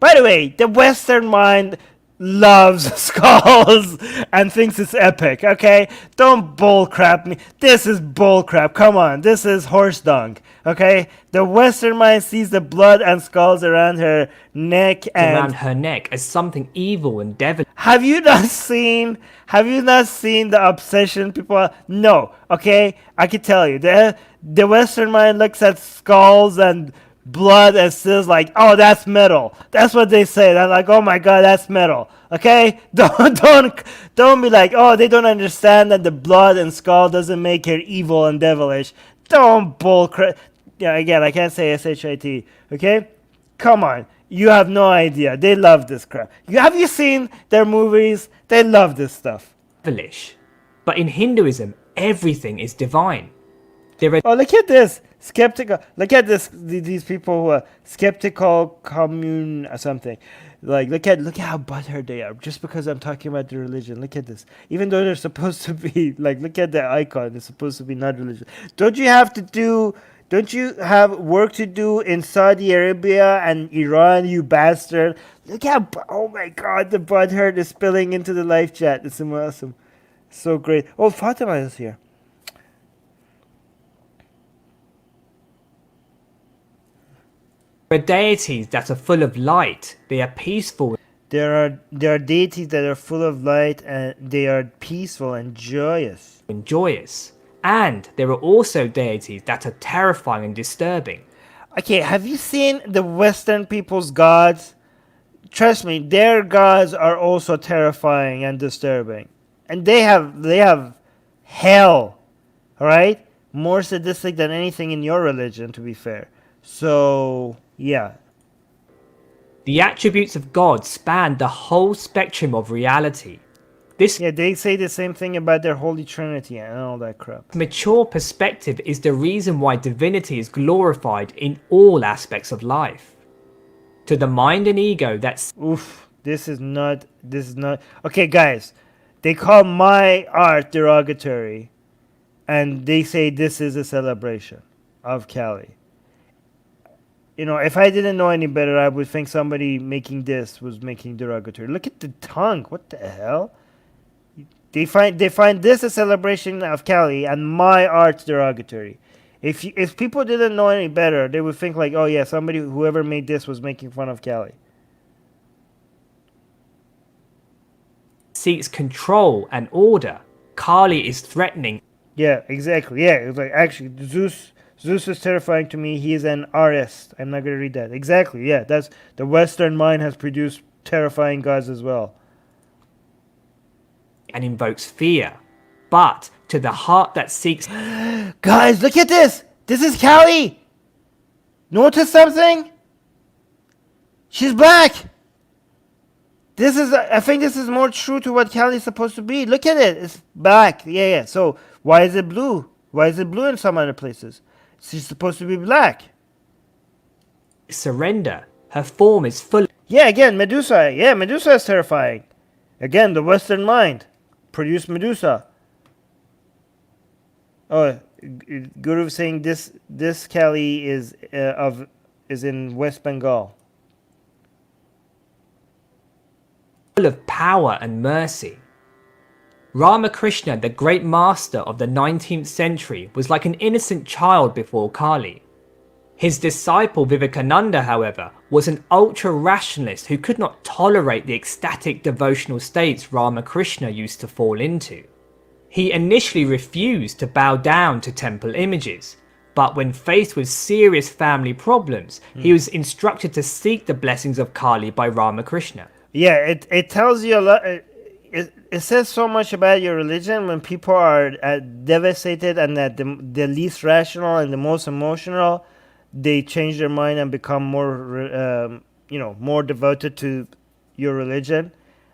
By the way, the Western mind loves skulls and thinks it's epic, okay? Don't bullcrap me. This is bullcrap. Come on, this is horse dung, okay? The Western mind sees the blood and skulls around her neck as something evil and devilish. Have you not seen the obsession people? No, okay? I can tell you, the Western mind looks at skulls and blood and says like, oh, that's metal. That's what they say. They're like, oh my god, that's metal. Okay? Don't be like, oh, they don't understand that the blood and skull doesn't make her evil and devilish. Don't bullcrap. Yeah, again, I can't say shit. Okay? Come on. You have no idea. They love this crap. Have you seen their movies? They love this stuff. Devilish. But in Hinduism, everything is divine. Oh, look at this. Skeptical. Look at this. These people who are skeptical commune or something. Like, look at how butthurt they are just because I'm talking about the religion. Look at this. Even though they're supposed to be like, look at the icon. It's supposed to be not religious. Don't you have work to do in Saudi Arabia and Iran, you bastard? Look how, oh my god, the butthurt is spilling into the live chat. It's awesome. So great. Oh, Fatima is here. There are deities that are full of light. They are peaceful. There are deities that are full of light and they are peaceful and joyous. And there are also deities that are terrifying and disturbing. Okay, have you seen the Western people's gods? Trust me, their gods are also terrifying and disturbing. And they have hell. All right? More sadistic than anything in your religion, to be fair. So, yeah. The attributes of God span the whole spectrum of reality. This Yeah, they say the same thing about their Holy Trinity and all that crap. mature perspective is the reason why divinity is glorified in all aspects of life. To the mind and ego that Oof, this is not. Okay, guys, they call my art derogatory, and they say this is a celebration of Cali. You know, if I didn't know any better, I would think somebody making this was making derogatory. Look at the tongue. What the hell? They find this a celebration of Cali and my art derogatory. If people didn't know any better, they would think like, oh yeah, whoever made this was making fun of Cali. seeks control and order, Kali is threatening. Yeah, exactly. Yeah, it's like actually Zeus is terrifying to me. He is an artist. I'm not gonna read that. Exactly. Yeah, that's the Western mind has produced terrifying gods as well. And invokes fear. But to the heart that seeks Guys, look at this. This is Callie. Notice something? She's black. I think this is more true to what Callie is supposed to be. Look at it. It's black. Yeah. So why is it blue? Why is it blue in some other places? She's supposed to be black. surrender, her form is full. Yeah, again, Medusa. Yeah, Medusa is terrifying. Again, the Western mind produced Medusa. Oh, Guru saying this Kali is in West Bengal. Of power and mercy. Ramakrishna, the great master of the 19th century, was like an innocent child before Kali. His disciple Vivekananda, however, was an ultra-rationalist who could not tolerate the ecstatic devotional states Ramakrishna used to fall into. He initially refused to bow down to temple images, but when faced with serious family problems, he was instructed to seek the blessings of Kali by Ramakrishna. Yeah, it tells you a lot. It says so much about your religion when people are devastated and at the least rational and the most emotional, they change their mind and become more, more devoted to your religion.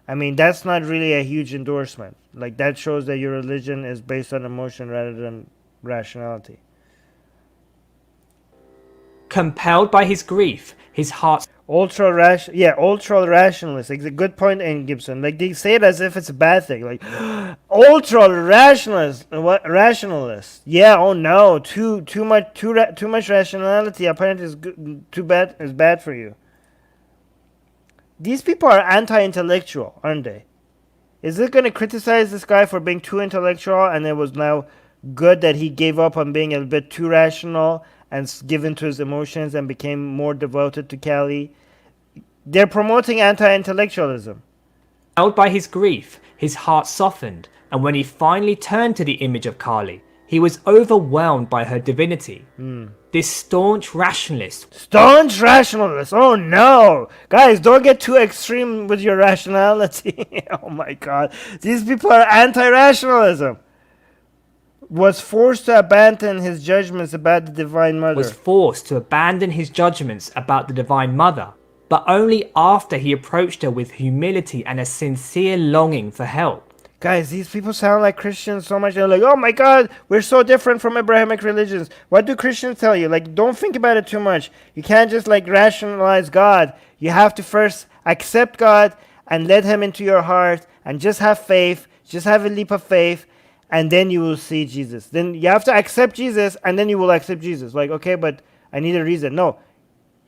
I mean, that's not really a huge endorsement. Like, that shows that your religion is based on emotion rather than rationality. Compelled by his grief, his heart Ultra rationalist. It's a good point, in Gibson. Like, they say it as if it's a bad thing. Like, ultra rationalist. What rationalist? Yeah. Oh no. Too much rationality. Apparently, is good. Too bad. Is bad for you. These people are anti-intellectual, aren't they? Is it going to criticize this guy for being too intellectual, and it was now good that he gave up on being a bit too rational and given to his emotions and became more devoted to Kali? They're promoting anti-intellectualism. Held by his grief, his heart softened, and when he finally turned to the image of Kali, he was overwhelmed by her divinity. This staunch rationalist. Oh no! Guys, don't get too extreme with your rationality. Oh my god. These people are anti-rationalism. Was forced to abandon his judgments about the Divine Mother. Was forced to abandon his judgments about the Divine Mother, but only after he approached her with humility and a sincere longing for help. Guys, these people sound like Christians so much. They're like, oh my god, we're so different from Abrahamic religions. What do Christians tell you? Like, don't think about it too much. You can't just like rationalize God. You have to first accept God and let him into your heart and just have faith. Just have a leap of faith. And then you will see Jesus. Then you have to accept Jesus, and then you will accept Jesus. Like, okay, but I need a reason. No.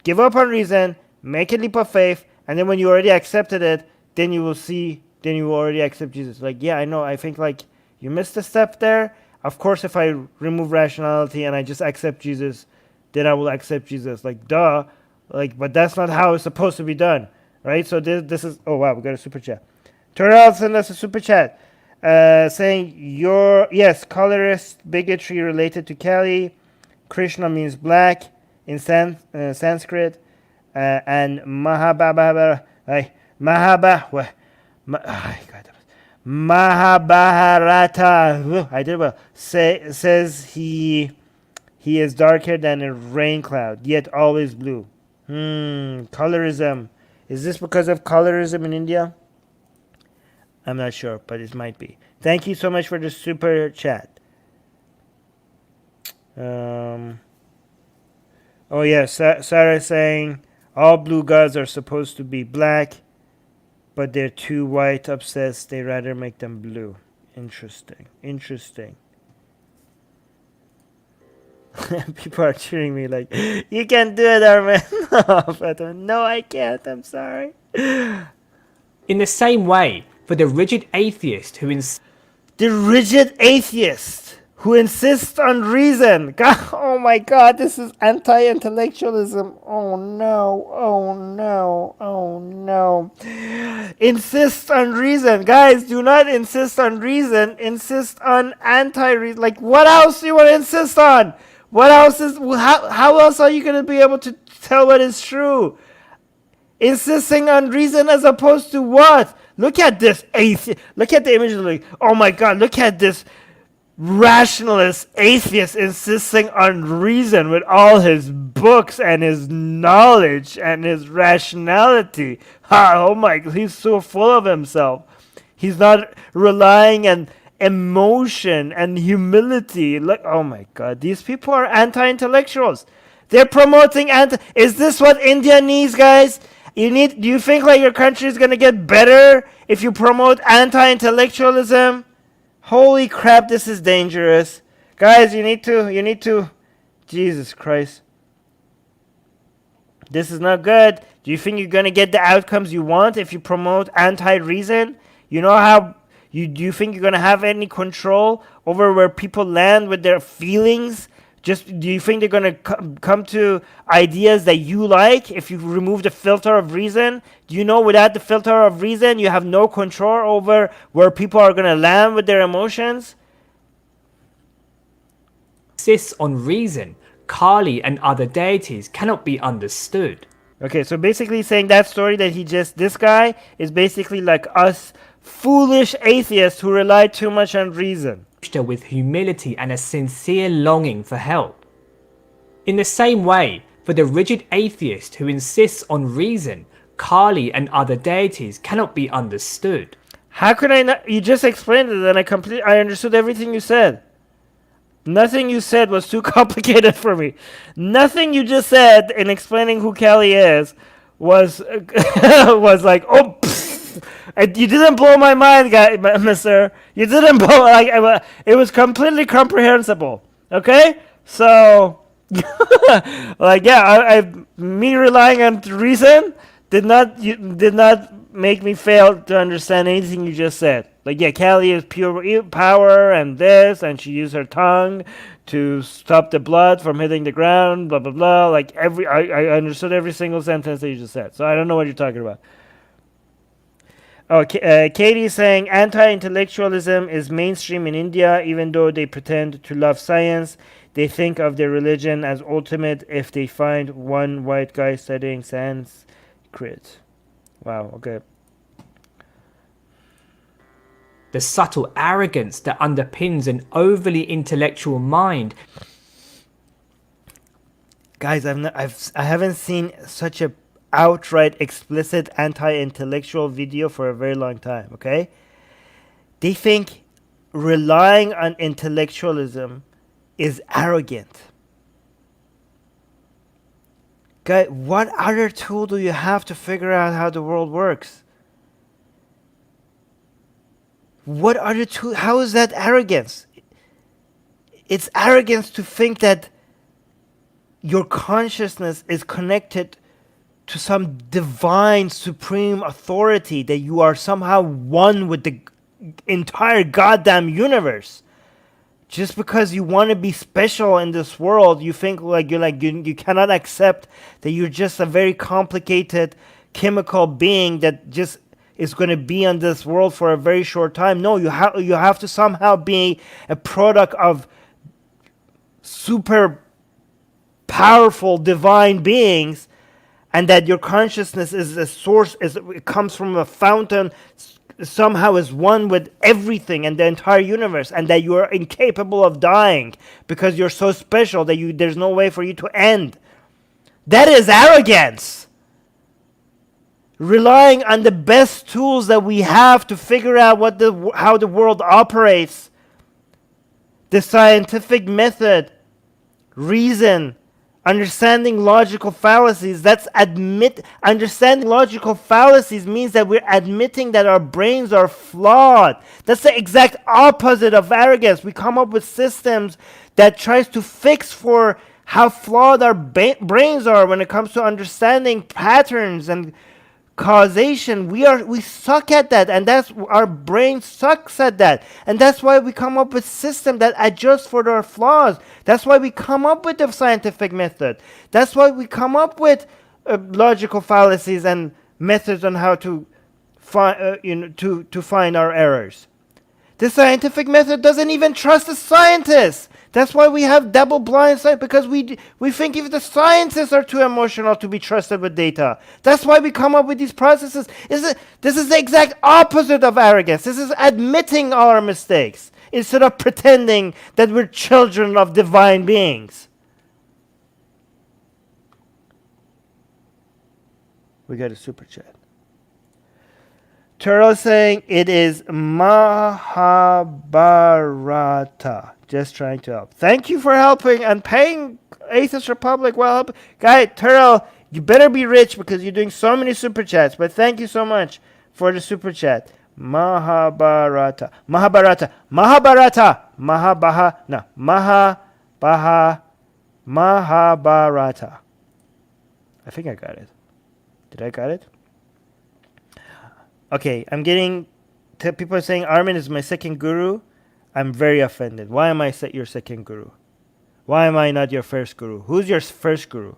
Give up on reason, make a leap of faith, and then when you already accepted it, then you will see, then you will already accept Jesus. Like, yeah, I know. I think, like, you missed a step there. Of course, if I remove rationality and I just accept Jesus, then I will accept Jesus. Like, duh. Like, but that's not how it's supposed to be done. Right? So this is, oh, wow, we got a super chat. Terrell sent us a super chat. Saying colorist bigotry related to Kali. Krishna means black in Sanskrit, Mahabharata, I did well, says he is darker than a rain cloud, yet always blue. Colorism. Is this because of colorism in India? I'm not sure, but it might be. Thank you so much for the super chat. Oh yeah, Sarah saying all blue gods are supposed to be black, but they're too white obsessed. They rather make them blue. Interesting. People are cheering me like, you can do it, Armin. No, I can't. I'm sorry. In the same way, for the rigid atheist who The rigid atheist who insists on reason. God, oh my God, this is anti-intellectualism. Oh no. Insist on reason. Guys, do not insist on reason. Insist on anti-reason. Like, what else do you want to insist on? What else is, how else are you going to be able to tell what is true? Insisting on reason as opposed to what? Look at this atheist. Look at the image. Like, oh my God, look at this rationalist atheist insisting on reason with all his books and his knowledge and his rationality. Oh my, he's so full of himself. He's not relying on emotion and humility. Look, oh my God, these people are anti-intellectuals. They're promoting Is this what India needs, guys? Do you think like your country is gonna get better if you promote anti-intellectualism? Holy crap, this is dangerous. Guys, you need to, Jesus Christ. This is not good. Do you think you're gonna get the outcomes you want if you promote anti-reason? You know how, do you think you're gonna have any control over where people land with their feelings? Do you think they're going to come to ideas that you like if you remove the filter of reason? Do you know without the filter of reason, you have no control over where people are going to land with their emotions? insists on reason, Kali and other deities cannot be understood. Okay, so basically saying that story that this guy is basically like us foolish atheists who rely too much on reason. With humility and a sincere longing for help. In the same way, for the rigid atheist who insists on reason, Kali and other deities cannot be understood. How could I not? You just explained it and I understood everything you said. Nothing you said was too complicated for me. Nothing you just said in explaining who Kali is was was like, oh, you didn't blow my mind, guy, mister. You didn't blow, like, it was completely comprehensible. Okay? So, like, yeah, me relying on reason did not make me fail to understand anything you just said. Like, yeah, Kali is pure power and this, and she used her tongue to stop the blood from hitting the ground, blah, blah, blah. Like, I understood every single sentence that you just said. So I don't know what you're talking about. Oh, Katie is saying anti-intellectualism is mainstream in India, even though they pretend to love science. They think of their religion as ultimate if they find one white guy studying Sanskrit. Wow, okay. The subtle arrogance that underpins an overly intellectual mind. Guys, I haven't seen such a outright explicit anti-intellectual video for a very long time. Okay, they think relying on intellectualism is arrogant. Guys, what other tool do you have to figure out how the world works? What other tool? How is that arrogance? It's arrogance to think that your consciousness is connected to some divine supreme authority, that you are somehow one with the entire goddamn universe. Just because you want to be special in this world, you think you cannot accept that you're just a very complicated chemical being that just is going to be on this world for a very short time. No, you have to somehow be a product of super powerful divine beings, and that your consciousness is a source, it comes from a fountain somehow is one with everything and the entire universe, and that you are incapable of dying because you're so special that there's no way for you to end. That is arrogance. Relying on the best tools that we have to figure out how the world operates, the scientific method, reason, understanding logical fallacies. Understanding logical fallacies means that we're admitting that our brains are flawed. That's the exact opposite of arrogance. We come up with systems that tries to fix for how flawed our brains are when it comes to understanding patterns and causation. We suck at that, and that's our brain sucks at that, and that's why we come up with systems that adjust for our flaws. That's why we come up with the scientific method. That's why we come up with logical fallacies and methods on how to find our errors. The scientific method doesn't even trust the scientists. That's why we have double-blind science, because we think if the scientists are too emotional to be trusted with data. That's why we come up with these processes. This is the exact opposite of arrogance. This is admitting our mistakes instead of pretending that we're children of divine beings. We got a super chat. Turo saying it is Mahabharata. Just trying to help. Thank you for helping and paying Atheist Republic. Well, guy, Turo, you better be rich because you're doing so many super chats. But thank you so much for the super chat. Mahabharata. Mahabharata. Mahabharata. Mahabaha. No. Mahabaha. Mahabharata. I think I got it. Did I got it? Okay, I'm getting people are saying Armin is my second guru. I'm very offended. Why am I your second guru? Why am I not your first guru? Who's your first guru?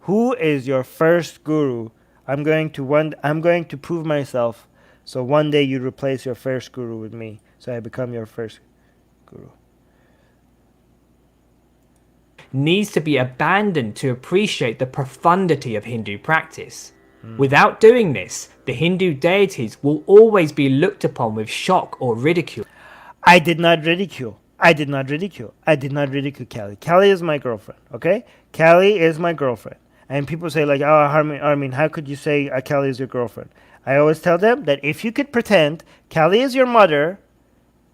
Who is your first guru? I'm going to prove myself. So one day you replace your first guru with me. So I become your first guru. Needs to be abandoned to appreciate the profundity of Hindu practice. Without doing this, the Hindu deities will always be looked upon with shock or ridicule. I did not ridicule. I did not ridicule Callie. Callie is my girlfriend, okay? Callie is my girlfriend. And people say like, oh, Armin, how could you say Callie is your girlfriend? I always tell them that if you could pretend Callie is your mother,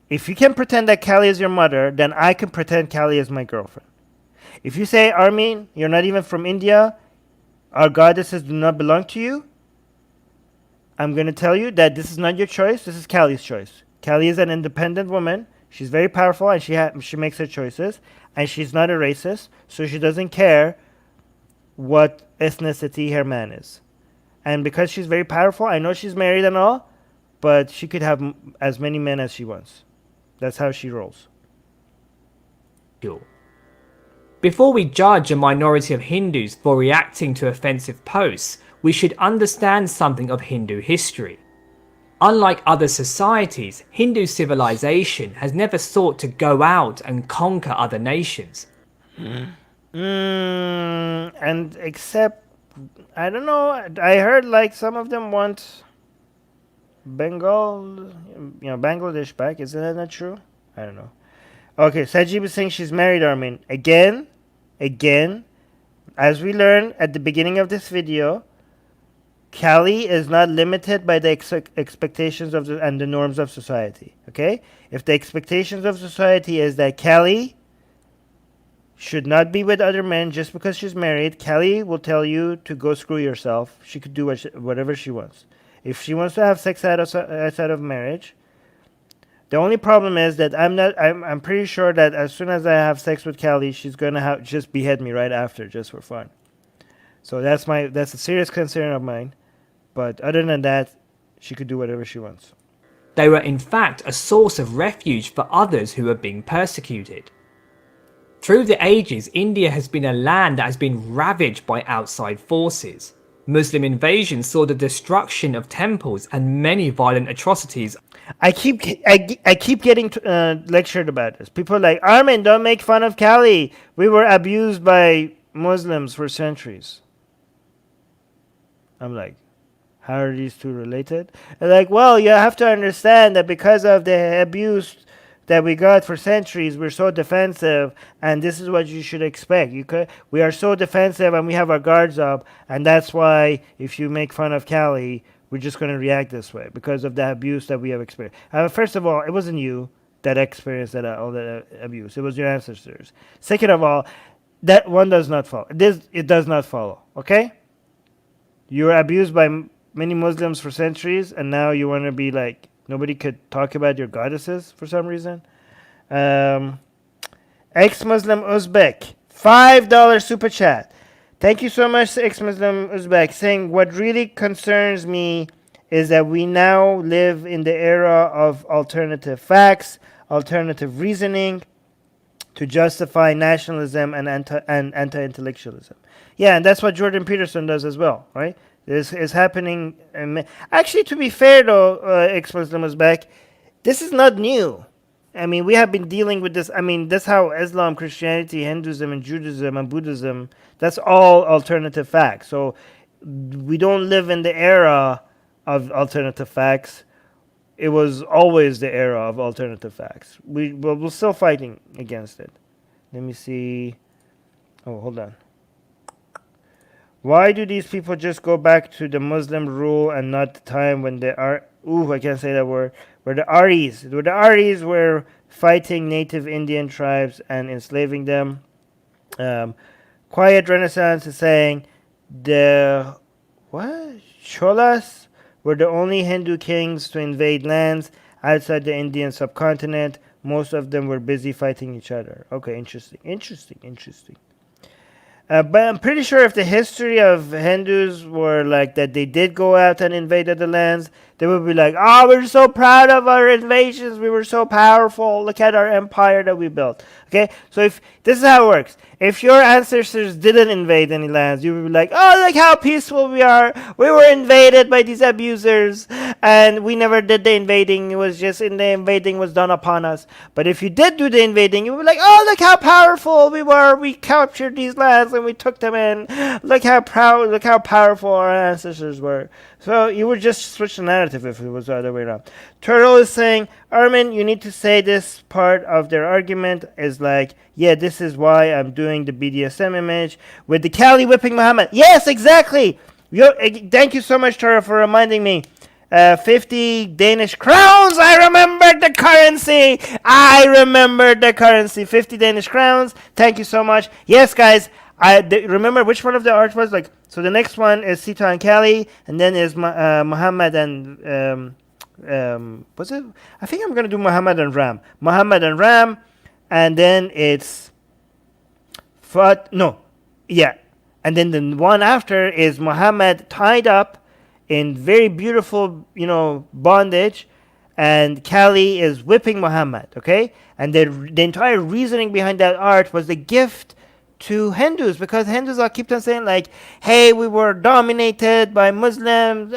if you can pretend that Callie is your mother, then I can pretend Callie is my girlfriend. If you say, Armin, you're not even from India, our goddesses do not belong to you, I'm going to tell you that this is not your choice, this is Callie's choice. Callie is an independent woman. She's very powerful and she makes her choices. And she's not a racist, so she doesn't care what ethnicity her man is. And because she's very powerful, I know she's married and all, but she could have as many men as she wants. That's how she rolls. Before we judge a minority of Hindus for reacting to offensive posts, we should understand something of Hindu history. Unlike other societies, Hindu civilization has never sought to go out and conquer other nations. And except, I don't know, I heard like some of them want Bangladesh back. Isn't that not true? I don't know. Okay, Sajib is saying she's married, Armin. Again, as we learned at the beginning of this video, Callie is not limited by the expectations of and the norms of society. Okay? If the expectations of society is that Callie should not be with other men just because she's married, Callie will tell you to go screw yourself. She could do whatever she wants. If she wants to have sex outside of marriage, the only problem is that I'm pretty sure that as soon as I have sex with Callie, she's gonna just behead me right after, just for fun. So that's a serious concern of mine. But other than that, she could do whatever she wants. They were in fact a source of refuge for others who were being persecuted. Through the ages, India has been a land that has been ravaged by outside forces. Muslim invasion saw the destruction of temples and many violent atrocities. I keep getting lectured about this. People are like, Armin, don't make fun of Callie. We were abused by Muslims for centuries. I'm like, How are these two related? And like, well, you have to understand that because of the abuse that we got for centuries, we're so defensive, and this is what you should expect. We are so defensive, and we have our guards up, and that's why if you make fun of Cali, we're just going to react this way because of the abuse that we have experienced. First of all, it wasn't you that experienced all that abuse; it was your ancestors. Second of all, that one does not follow. It does not follow. Okay, you were abused by many Muslims for centuries, and now you want to be like nobody could talk about your goddesses for some reason. Ex-Muslim Uzbek, $5 super chat. Thank you so much, ex-Muslim Uzbek, saying what really concerns me is that we now live in the era of alternative facts, alternative reasoning to justify nationalism and anti-intellectualism. Yeah, and that's what Jordan Peterson does as well, right? This is happening. Actually, to be fair, though, ex-Muslim Uzbek, this is not new. I mean, we have been dealing with this. I mean, that's how Islam, Christianity, Hinduism, and Judaism, and Buddhism, that's all alternative facts. So we don't live in the era of alternative facts. It was always the era of alternative facts. We're still fighting against it. Let me see. Oh, hold on. Why do these people just go back to the Muslim rule and not the time when they are... Ooh, I can't say that word. Where the Aryas were fighting native Indian tribes and enslaving them. Quiet Renaissance is saying the... What? Cholas were the only Hindu kings to invade lands outside the Indian subcontinent. Most of them were busy fighting each other. Okay, interesting. But I'm pretty sure if the history of Hindus were like that, they did go out and invaded the lands, they would be like, oh, we're so proud of our invasions. We were so powerful. Look at our empire that we built. Okay, so if this is how it works. If your ancestors didn't invade any lands, you would be like, oh, look how peaceful we are. We were invaded by these abusers, and we never did the invading. It was just the invading was done upon us. But if you did do the invading, you would be like, oh, look how powerful we were. We captured these lands and we took them in. Look how proud, look how powerful our ancestors were. So you would just switch the narrative if it was the other way around. Turtle is saying, Armin, you need to say this part of their argument is like, yeah, this is why I'm doing the BDSM image with the Cali whipping Muhammad. Yes, exactly. Thank you so much, Turtle, for reminding me. 50 Danish crowns. I remembered the currency. 50 Danish crowns. Thank you so much. Yes, guys. Remember which one of the art was like. So the next one is Sita and Kali, and then is Muhammad and what's it? I think I'm gonna do Muhammad and Ram. And then it's and then the one after is Muhammad tied up in very beautiful, bondage, and Kali is whipping Muhammad. Okay, and the entire reasoning behind that art was the gift to Hindus, because Hindus all keep on saying like, hey, we were dominated by Muslims.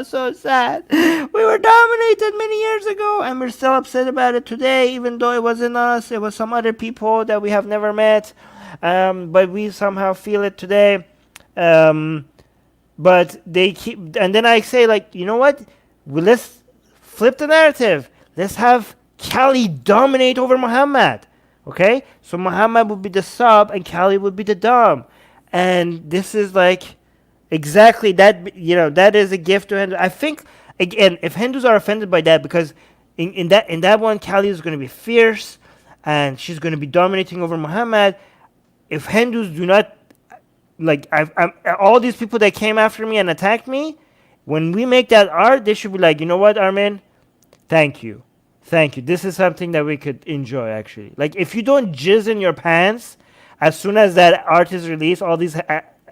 So sad. We were dominated many years ago, and we're still upset about it today, even though it wasn't us. It was some other people that we have never met, but we somehow feel it today. But they keep, and then I say like, you know what? Let's flip the narrative. Let's have Kali dominate over Muhammad. Okay, so Muhammad would be the sub and Kali would be the dom, and this is like exactly that. That is a gift to Hindus. I think again, if Hindus are offended by that, because in that one, Kali is going to be fierce, and she's going to be dominating over Muhammad. If Hindus do not like, all these people that came after me and attacked me, when we make that art, they should be like, you know what, Armin, thank you. This is something that we could enjoy, actually. Like, if you don't jizz in your pants as soon as that art is released, all these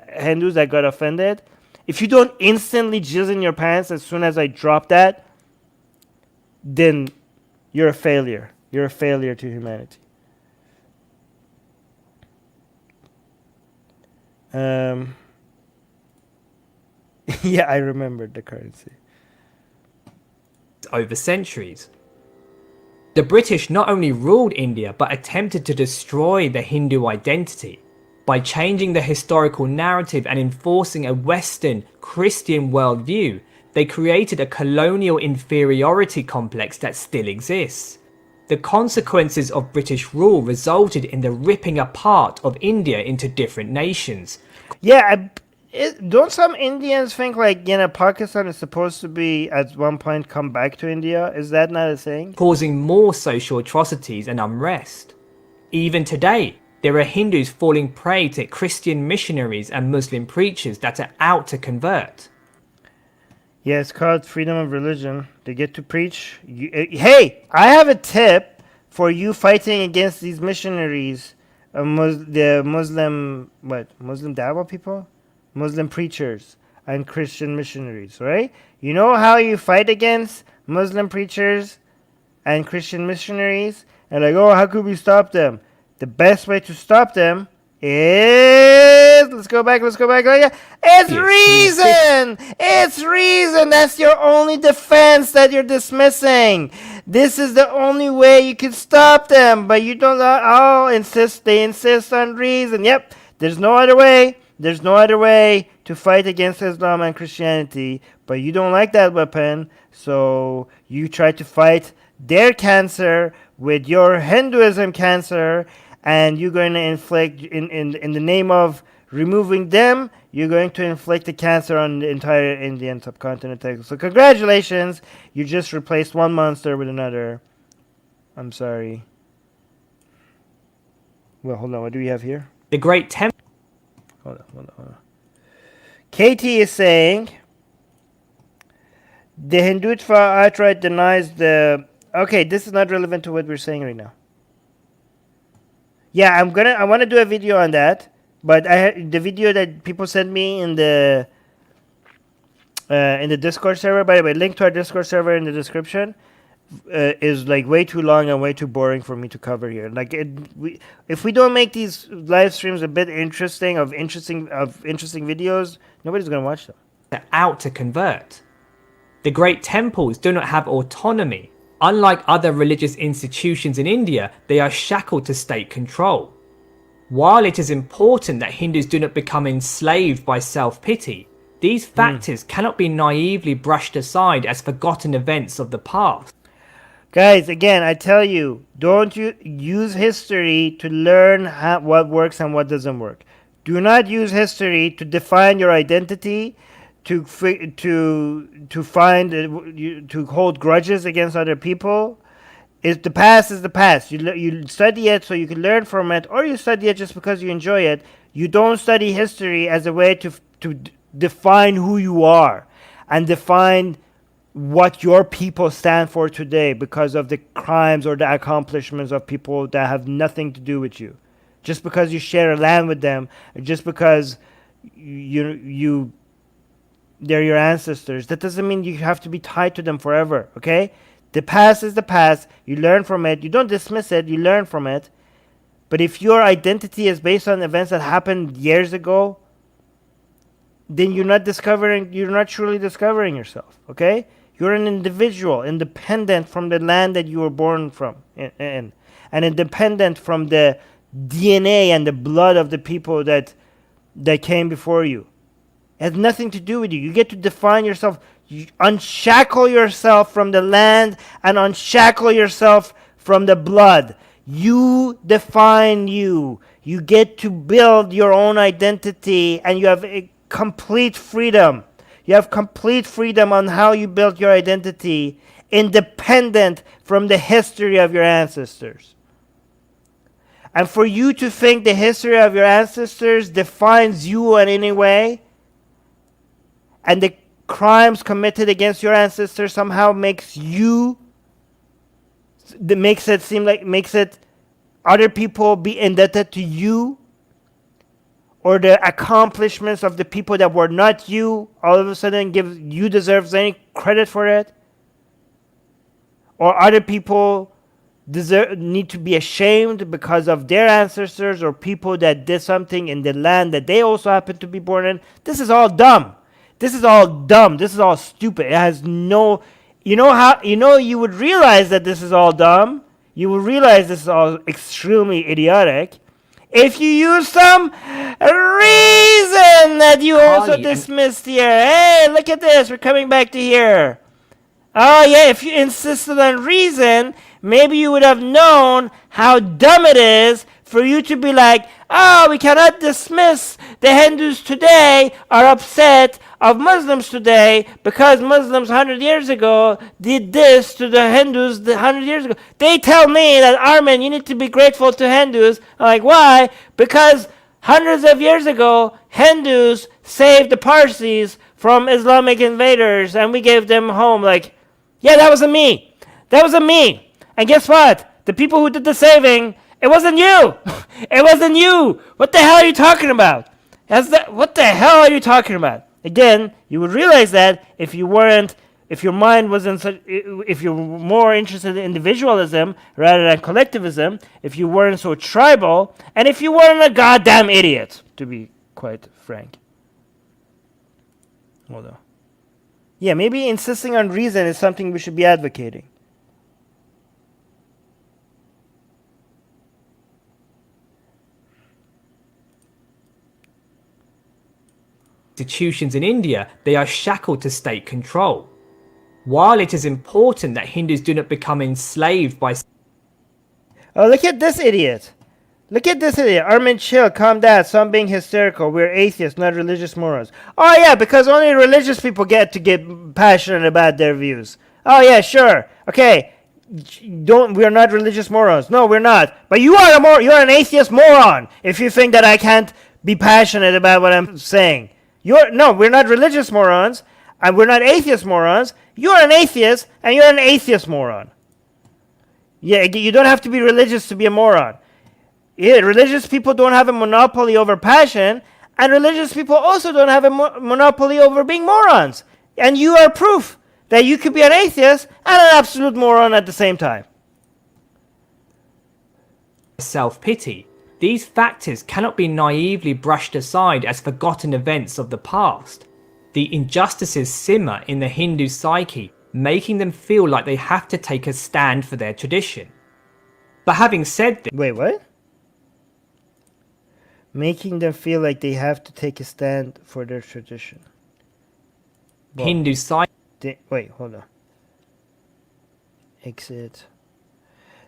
Hindus that got offended, if you don't instantly jizz in your pants as soon as I drop that, then you're a failure. You're a failure to humanity. Yeah, I remembered the currency. Over centuries. The British not only ruled India, but attempted to destroy the Hindu identity by changing the historical narrative and enforcing a Western Christian worldview They created a colonial inferiority complex that still exists. The consequences of British rule resulted in the ripping apart of India into different nations. Yeah, don't some Indians think like, Pakistan is supposed to be at one point come back to India? Is that not a thing? Causing more social atrocities and unrest. Even today, there are Hindus falling prey to Christian missionaries and Muslim preachers that are out to convert. Yeah, it's called freedom of religion. They get to preach. Hey, I have a tip for you fighting against these missionaries, the Muslim Dawa people, Muslim preachers, and Christian missionaries. Right? You know how you fight against Muslim preachers and Christian missionaries? And like, oh, how could we stop them? The best way to stop them is let's go back. It's reason. It's reason. That's your only defense that you're dismissing. This is the only way you can stop them. But you don't. They insist on reason. Yep. There's no other way. There's no other way to fight against Islam and Christianity. But you don't like that weapon, so you try to fight their cancer with your Hinduism cancer. And you're going to inflict, in the name of removing them, you're going to inflict the cancer on the entire Indian subcontinent. So congratulations, you just replaced one monster with another. I'm sorry. Well, hold on, what do we have here? The Great Temple. Hold on. Katie is saying, the Hindutva outright denies the... Okay, this is not relevant to what we're saying right now. Yeah, I want to do a video on that, but the video that people sent me in the Discord server. By the way, link to our Discord server in the description. Is like way too long and way too boring for me to cover here. Like, if we don't make these live streams a bit interesting videos, nobody's gonna watch them. They're out to convert. The great temples do not have autonomy. Unlike other religious institutions in India, they are shackled to state control. While it is important that Hindus do not become enslaved by self-pity, these factors cannot be naively brushed aside as forgotten events of the past. Guys, again, I tell you, don't you use history to learn what works and what doesn't work. Do not use history to define your identity, to hold grudges against other people. The past is the past. You study it so you can learn from it, or you study it just because you enjoy it. You don't study history as a way to define who you are and define what your people stand for today because of the crimes or the accomplishments of people that have nothing to do with you. Just because you share a land with them, just because they're your ancestors, that doesn't mean you have to be tied to them forever, okay? The past is the past. You learn from it. You don't dismiss it. You learn from it. But if your identity is based on events that happened years ago, then you're not truly discovering yourself, okay? You're an individual, independent from the land that you were born from, and independent from the DNA and the blood of the people that came before you. It has nothing to do with you. You get to define yourself. You unshackle yourself from the land and unshackle yourself from the blood. You define you. You get to build your own identity, and you have a complete freedom. You have complete freedom on how you build your identity, independent from the history of your ancestors. And for you to think the history of your ancestors defines you in any way, and the crimes committed against your ancestors somehow makes other people be indebted to you, or the accomplishments of the people that were not you all of a sudden you deserve any credit for it, or other people need to be ashamed because of their ancestors or people that did something in the land that they also happen to be born in. This is all dumb. This is all dumb. This is all stupid. It has no... You would realize that this is all dumb. You would realize this is all extremely idiotic if you use some reason that you also Harley, dismissed here. Hey, look at this. We're coming back to here. Oh, yeah, if you insisted on reason, maybe you would have known how dumb it is for you to be like, oh, we cannot dismiss the Hindus today are upset of Muslims today because Muslims 100 years ago did this to the Hindus 100 years ago. They tell me that, Armin, you need to be grateful to Hindus. I'm like, why? Because hundreds of years ago, Hindus saved the Parsis from Islamic invaders and we gave them home. Like, yeah, that wasn't me. That wasn't me. And guess what? The people who did the saving, it wasn't you. It wasn't you. What the hell are you talking about? What the hell are you talking about? Again, you would realize that if you weren't, if your mind wasn't, if you're more interested in individualism rather than collectivism, if you weren't so tribal, and if you weren't a goddamn idiot, to be quite frank. Hold on. Yeah, maybe insisting on reason is something we should be advocating. institutions in India, they are shackled to state control. While it is important that Hindus do not become enslaved by... Oh, look at this idiot. Look at this idiot. Armin, chill, calm down. Stop being hysterical. We're atheists, not religious morons. Oh, yeah, because only religious people get to get passionate about their views. Oh, yeah, sure. Okay. We're not religious morons. No, we're not. But you're an atheist moron if you think that I can't be passionate about what I'm saying. No, we're not religious morons, and we're not atheist morons. You're an atheist, and you're an atheist moron. Yeah, you don't have to be religious to be a moron. Yeah, religious people don't have a monopoly over passion, and religious people also don't have a monopoly over being morons. And you are proof that you could be an atheist and an absolute moron at the same time. self-pity. These factors cannot be naively brushed aside as forgotten events of the past. The injustices simmer in the Hindu psyche, making them feel like they have to take a stand for their tradition. But having said this... Wait, what? Making them feel like they have to take a stand for their tradition. Well, Hindu psyche... wait, hold on. Exit.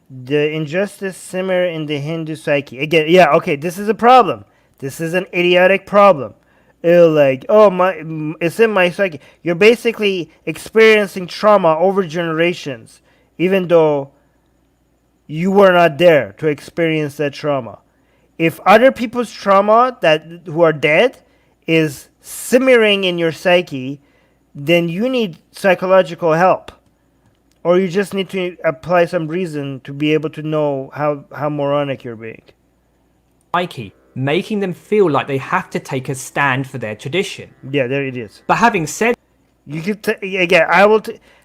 The injustice simmer in the Hindu psyche. Again, yeah, okay, this is a problem. This is an idiotic problem. It's in my psyche. You're basically experiencing trauma over generations, even though you were not there to experience that trauma. If other people's trauma who are dead is simmering in your psyche, then you need psychological help. Or you just need to apply some reason to be able to know how moronic you're being. Psyche, making them feel like they have to take a stand for their tradition. Yeah, there it is. But having said... You could again,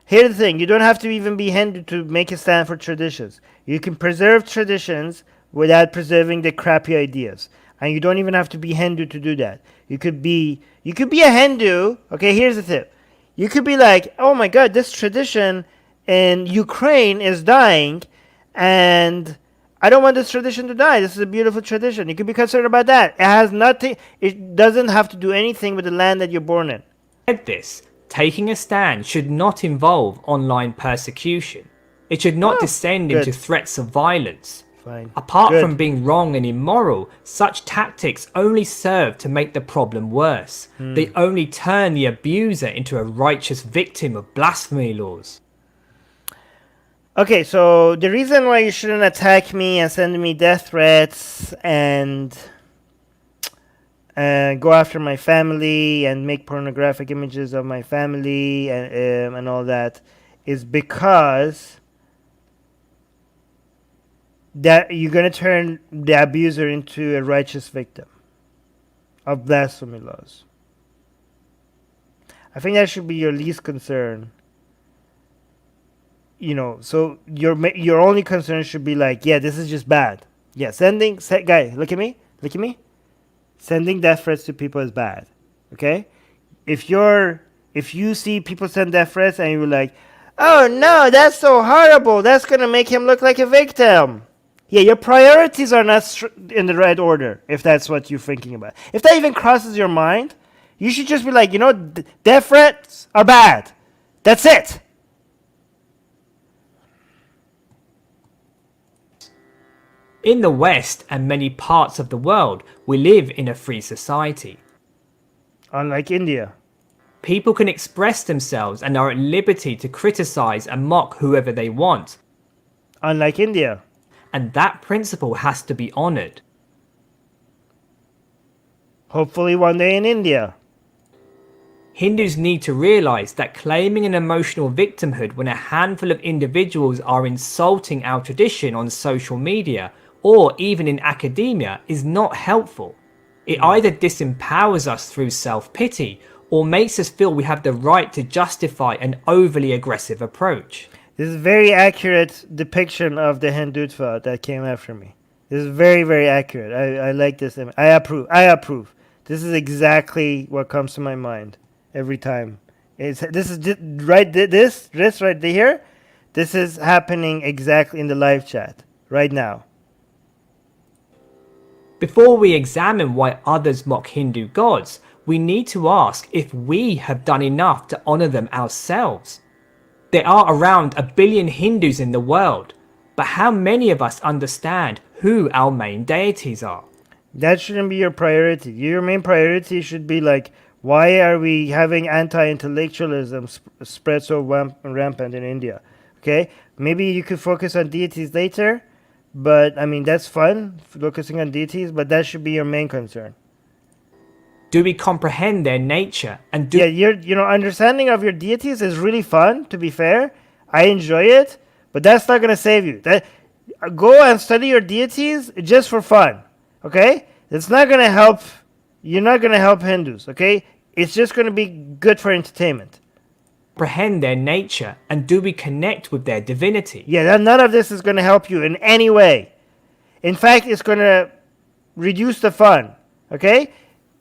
here's the thing. You don't have to even be Hindu to make a stand for traditions. You can preserve traditions without preserving the crappy ideas. And you don't even have to be Hindu to do that. You could be a Hindu. Okay, here's the tip. You could be like, oh my God, this tradition in Ukraine is dying, and I don't want this tradition to die. This is a beautiful tradition. You could be concerned about that. It doesn't have to do anything with the land that you're born in. This, taking a stand should not involve online persecution. It should not descend into threats of violence. Fine. Apart from being wrong and immoral, such tactics only serve to make the problem worse. They only turn the abuser into a righteous victim of blasphemy laws. Okay, so the reason why you shouldn't attack me and send me death threats and go after my family and make pornographic images of my family and all that is because that you're going to turn the abuser into a righteous victim of blasphemy laws. I think that should be your least concern. You know, so your only concern should be like, yeah, this is just bad. Yeah, guy, look at me. Sending death threats to people is bad. Okay? If you see people send death threats and you're like, oh no, that's so horrible, that's gonna make him look like a victim. Yeah, your priorities are not in the right order, if that's what you're thinking about. If that even crosses your mind, you should just be like, death threats are bad. That's it. In the West and many parts of the world, we live in a free society. Unlike India. People can express themselves and are at liberty to criticize and mock whoever they want. Unlike India. And that principle has to be honored. Hopefully one day in India. Hindus need to realize that claiming an emotional victimhood when a handful of individuals are insulting our tradition on social media or even in academia is not helpful. It either disempowers us through self-pity or makes us feel we have the right to justify an overly aggressive approach. This is a very accurate depiction of the Hindutva that came after me. This is very, very accurate. I like this image. I approve. This is exactly what comes to my mind every time. This right here. This is happening exactly in the live chat right now. Before we examine why others mock Hindu gods, we need to ask if we have done enough to honor them ourselves. There are around 1 billion Hindus in the world, but how many of us understand who our main deities are? That shouldn't be your priority. Your main priority should be like, why are we having anti-intellectualism spread so rampant in India? Okay, maybe you could focus on deities later, but I mean that's fun, focusing on deities, but that should be your main concern. Do we comprehend their nature and do... Yeah, understanding of your deities is really fun, to be fair. I enjoy it, but that's not going to save you. Go and study your deities just for fun, okay? It's not going to help. You're not going to help Hindus, okay? It's just going to be good for entertainment. Comprehend their nature and do we connect with their divinity? Yeah, none of this is going to help you in any way. In fact, it's going to reduce the fun, okay?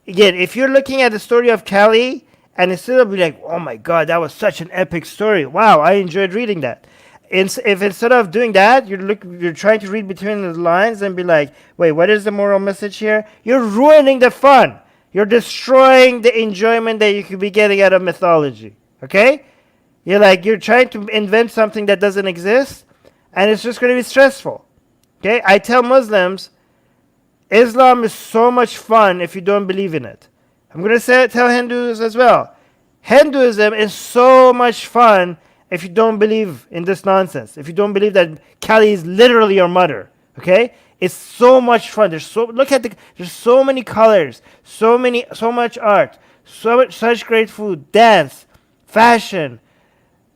Again, if you're looking at the story of Kali and instead of be like, oh my god, that was such an epic story. Wow, I enjoyed reading that. If instead of doing that, you're trying to read between the lines and be like, wait, what is the moral message here? You're ruining the fun. You're destroying the enjoyment that you could be getting out of mythology. Okay? You're trying to invent something that doesn't exist, and it's just going to be stressful. Okay? I tell Muslims, Islam is so much fun if you don't believe in it. I'm going to tell Hindus as well. Hinduism is so much fun if you don't believe in this nonsense. If you don't believe that Kali is literally your mother. Okay? It's so much fun. There's so many colors, so much art, such great food, dance, fashion,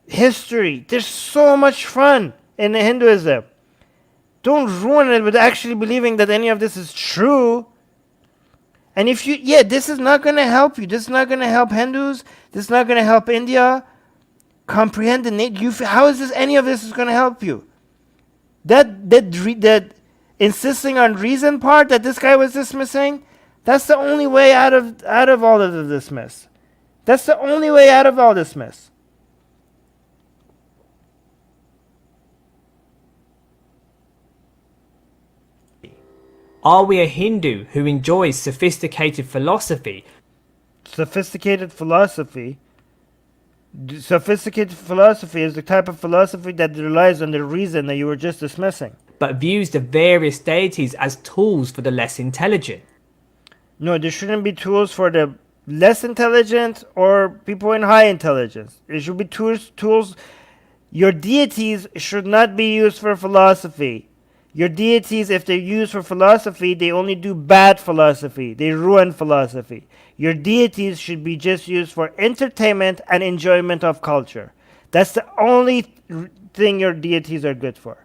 history. There's so much fun in Hinduism. Don't ruin it with actually believing that any of this is true. And this is not going to help you. This is not going to help Hindus. This is not going to help India comprehend the nature. How is any of this is going to help you? That insisting on reason part that this guy was dismissing, that's the only way out of all of this mess. That's the only way out of all this mess. Are we a Hindu who enjoys sophisticated philosophy? Sophisticated philosophy is the type of philosophy that relies on the reason that you were just dismissing. But views the various deities as tools for the less intelligent. No, there shouldn't be tools for the less intelligent or people in high intelligence. It should be tools. Your deities should not be used for philosophy. Your deities, if they're used for philosophy, they only do bad philosophy. They ruin philosophy. Your deities should be just used for entertainment and enjoyment of culture. That's the only thing your deities are good for.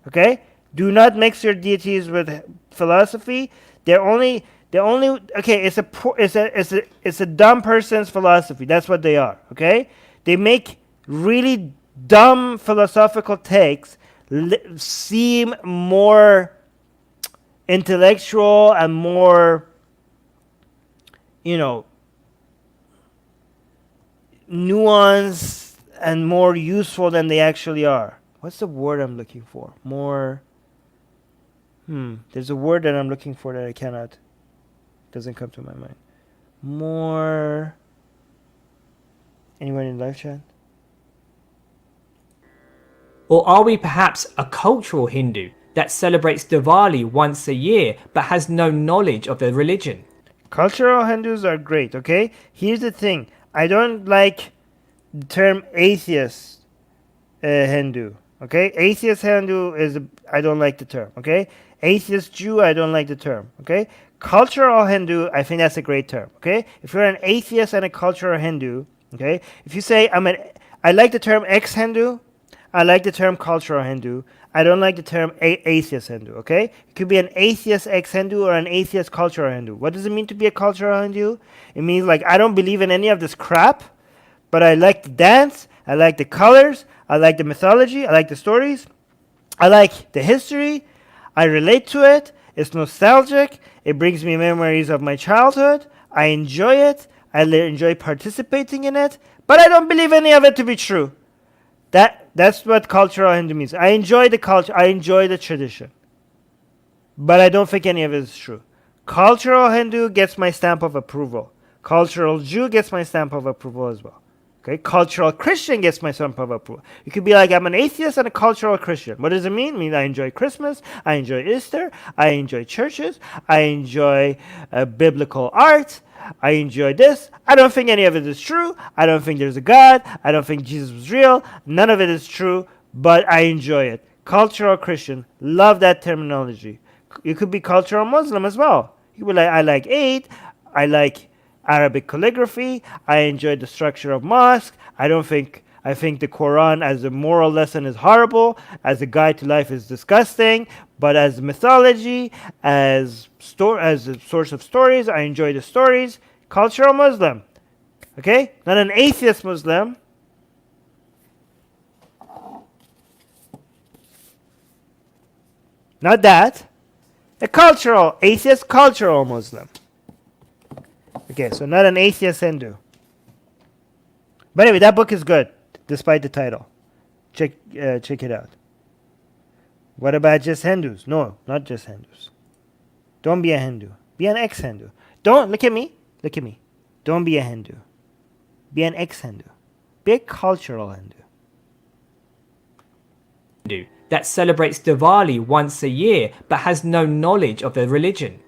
Okay? Do not mix your deities with philosophy. It's a dumb person's philosophy. That's what they are. Okay? They make really dumb philosophical takes seem more intellectual and more, nuanced and more useful than they actually are. What's the word I'm looking for? More There's a word that I'm looking for that I cannot. Doesn't come to my mind. More. Anyone in live chat? Or are we perhaps a cultural Hindu that celebrates Diwali once a year but has no knowledge of the religion? Cultural Hindus are great, okay? Here's the thing. I don't like the term atheist Hindu, okay? Atheist Hindu I don't like the term, okay? Atheist Jew, I don't like the term, okay? Cultural Hindu, I think that's a great term, okay? If you're an atheist and a cultural Hindu, okay? If you say, I like the term ex-Hindu, I like the term cultural Hindu, I don't like the term atheist Hindu, okay? It could be an atheist ex-Hindu or an atheist cultural Hindu. What does it mean to be a cultural Hindu? It means like, I don't believe in any of this crap, but I like the dance, I like the colors, I like the mythology, I like the stories, I like the history, I relate to it, it's nostalgic, it brings me memories of my childhood, I enjoy it, I enjoy participating in it, but I don't believe any of it to be true. That's what cultural Hindu means. I enjoy the culture, I enjoy the tradition, but I don't think any of it is true. Cultural Hindu gets my stamp of approval. Cultural Jew gets my stamp of approval as well. Okay, cultural Christian gets my stamp of approval. You could be like, I'm an atheist and a cultural Christian. What does it mean? It means I enjoy Christmas, I enjoy Easter, I enjoy churches, I enjoy biblical art, I enjoy this. I don't think any of it is true. I don't think there's a God. I don't think Jesus was real. None of it is true, but I enjoy it. Cultural Christian, love that terminology. You could be cultural Muslim as well. You could be like, I like Eid, I like Arabic calligraphy, I enjoy the structure of mosque. I think the Quran as a moral lesson is horrible, as a guide to life is disgusting, but as mythology, as a source of stories, I enjoy the stories. Cultural Muslim, okay? Not an atheist Muslim. Not that. A cultural, atheist cultural Muslim. Okay, so not an atheist Hindu. But anyway, that book is good, despite the title. Check it out. What about just Hindus? No, not just Hindus. Don't be a Hindu. Be an ex-Hindu. Don't, look at me. Look at me. Don't be a Hindu. Be an ex-Hindu. Be a cultural Hindu. That celebrates Diwali once a year but has no knowledge of the religion.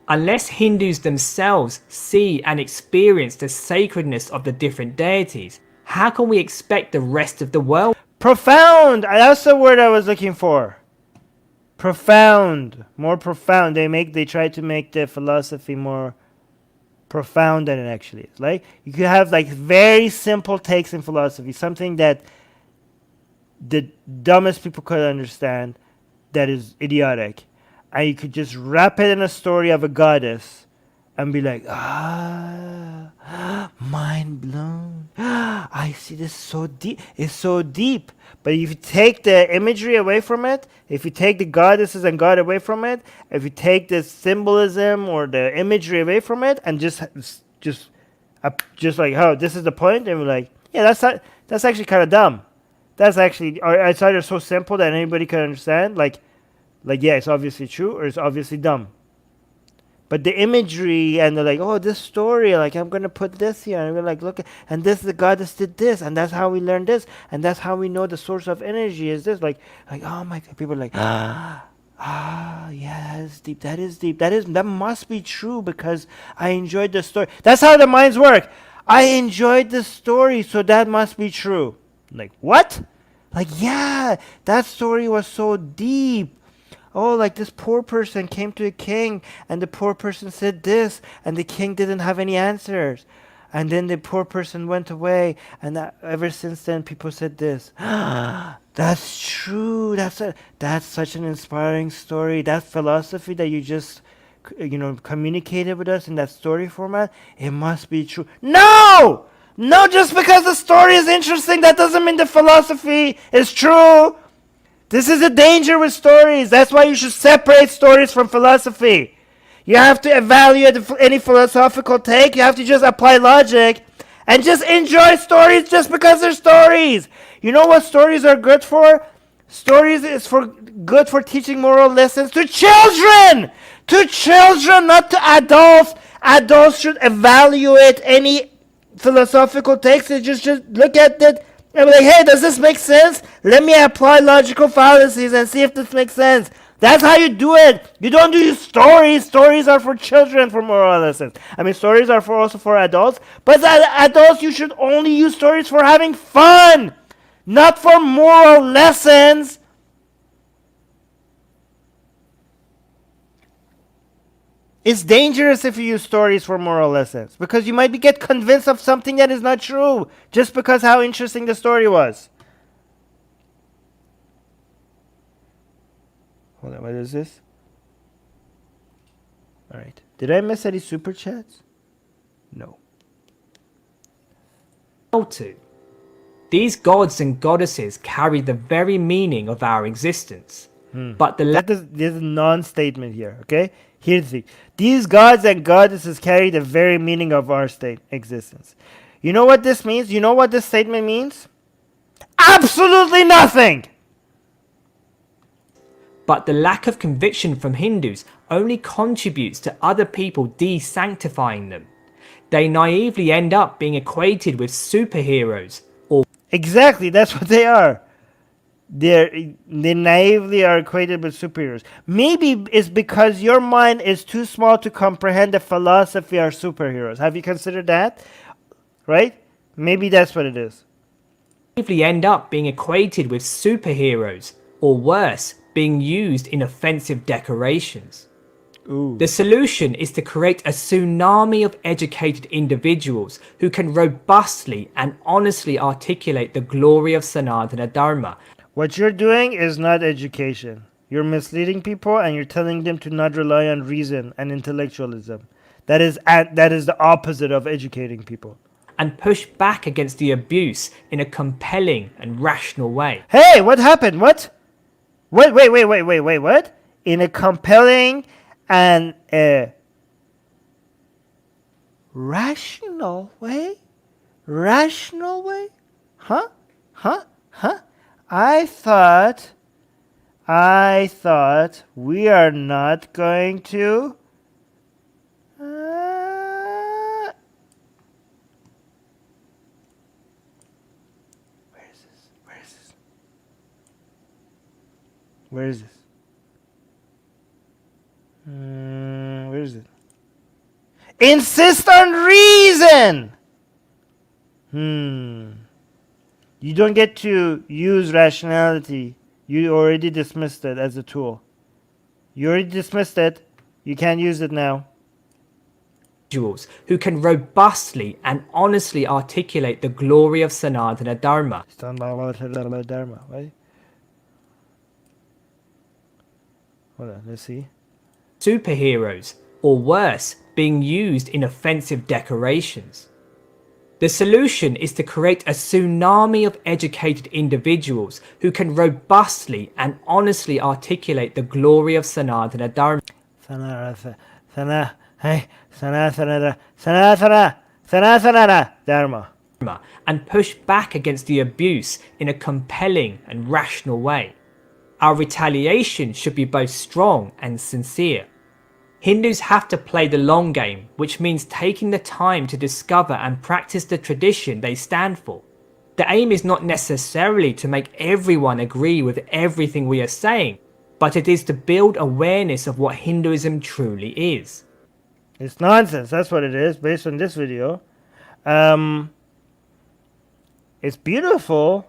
Unless Hindus themselves see and experience the sacredness of the different deities, how can we expect the rest of the world? Profound! That's the word I was looking for. Profound. More profound. They try to make the philosophy more profound than it actually is. Like, you could have like very simple takes in philosophy, something that the dumbest people could understand that is idiotic. And you could just wrap it in a story of a goddess and be like, mind blown. I see this so deep. It's so deep. But if you take the imagery away from it, if you take the goddesses and God away from it, if you take the symbolism or the imagery away from it, and just like, oh, this is the point, and we're like, yeah, that's actually kind of dumb. That's actually, or it's either so simple that anybody can understand, like yeah, it's obviously true, or it's obviously dumb. But the imagery, and they're like, oh, this story, like, I'm going to put this here. And we're like, look, and this, the goddess did this, and that's how we learned this, and that's how we know the source of energy is this. Like, oh my God, people are like, yeah, that's deep, that is deep, that must be true because I enjoyed the story. That's how the minds work. I enjoyed the story, so that must be true. Like, what? Like, yeah, that story was so deep. Oh, like this poor person came to a king and the poor person said this and the king didn't have any answers. And then the poor person went away and ever since then people said this. That's true. That's such an inspiring story. That philosophy that you just communicated with us in that story format, it must be true. No! No, just because the story is interesting, that doesn't mean the philosophy is true. This is a danger with stories. That's why you should separate stories from philosophy. You have to evaluate any philosophical take. You have to just apply logic and just enjoy stories just because they're stories. You know what stories are good for? Stories is good for teaching moral lessons to children! To children, not to adults. Adults should evaluate any philosophical text and just look at it and be like, hey, does this make sense? Let me apply logical fallacies and see if this makes sense. That's how you do it. You don't do stories. Stories are for children for moral lessons. I mean, stories are also for adults. But as adults, you should only use stories for having fun, not for moral lessons. It's dangerous if you use stories for moral lessons because you might get convinced of something that is not true just because how interesting the story was. Hold on, what is this? All right. Did I miss any super chats? No. How to. These gods and goddesses carry the very meaning of our existence. But there's a non-statement here, okay? Here's the thing. These gods and goddesses carry the very meaning of our existence. You know what this means? You know what this statement means? Absolutely nothing! But the lack of conviction from Hindus only contributes to other people de-sanctifying them. They naively end up being equated with superheroes or... Exactly, that's what they are. They naively are equated with superheroes. Maybe it's because your mind is too small to comprehend the philosophy of superheroes. Have you considered that? Right? Maybe that's what it is. Naively end up being equated with superheroes or worse, being used in offensive decorations. Ooh. The solution is to create a tsunami of educated individuals who can robustly and honestly articulate the glory of Sanatana Dharma. What you're doing is not education. You're misleading people and you're telling them to not rely on reason and intellectualism. That is the opposite of educating people. And push back against the abuse in a compelling and rational way. Hey, what happened? What? Wait, what? In a compelling and rational way? Rational way? Huh? I thought we are not going to Where is this? Where is it? Insist on reason! You don't get to use rationality. You already dismissed it as a tool. You already dismissed it. You can't use it now. Individuals who can robustly and honestly articulate the glory of Sanatana Dharma. Dharma, right? Hold on, let's see. Superheroes, or worse, being used in offensive decorations. The solution is to create a tsunami of educated individuals who can robustly and honestly articulate the glory of Sanatana Dharma. Sanatana Dharma. And push back against the abuse in a compelling and rational way. Our retaliation should be both strong and sincere. Hindus have to play the long game, which means taking the time to discover and practice the tradition they stand for. The aim is not necessarily to make everyone agree with everything we are saying, but it is to build awareness of what Hinduism truly is. It's nonsense, that's what it is, based on this video. It's beautiful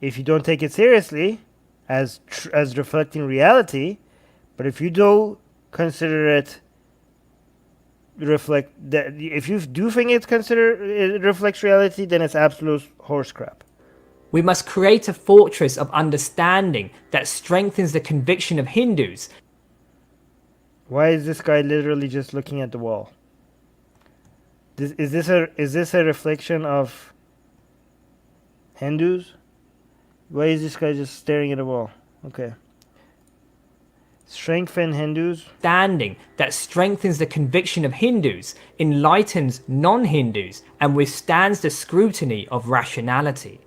if you don't take it seriously as reflecting reality, but if you do consider it if you do think it reflects reality, then it's absolute horse crap. We must create a fortress of understanding that strengthens the conviction of Hindus. Why is this guy literally just looking at the wall? Is this a reflection of Hindus? Why is this guy just staring at the wall? Okay. Strengthen Hindus. Understanding that strengthens the conviction of Hindus, enlightens non-Hindus, and withstands the scrutiny of rationality.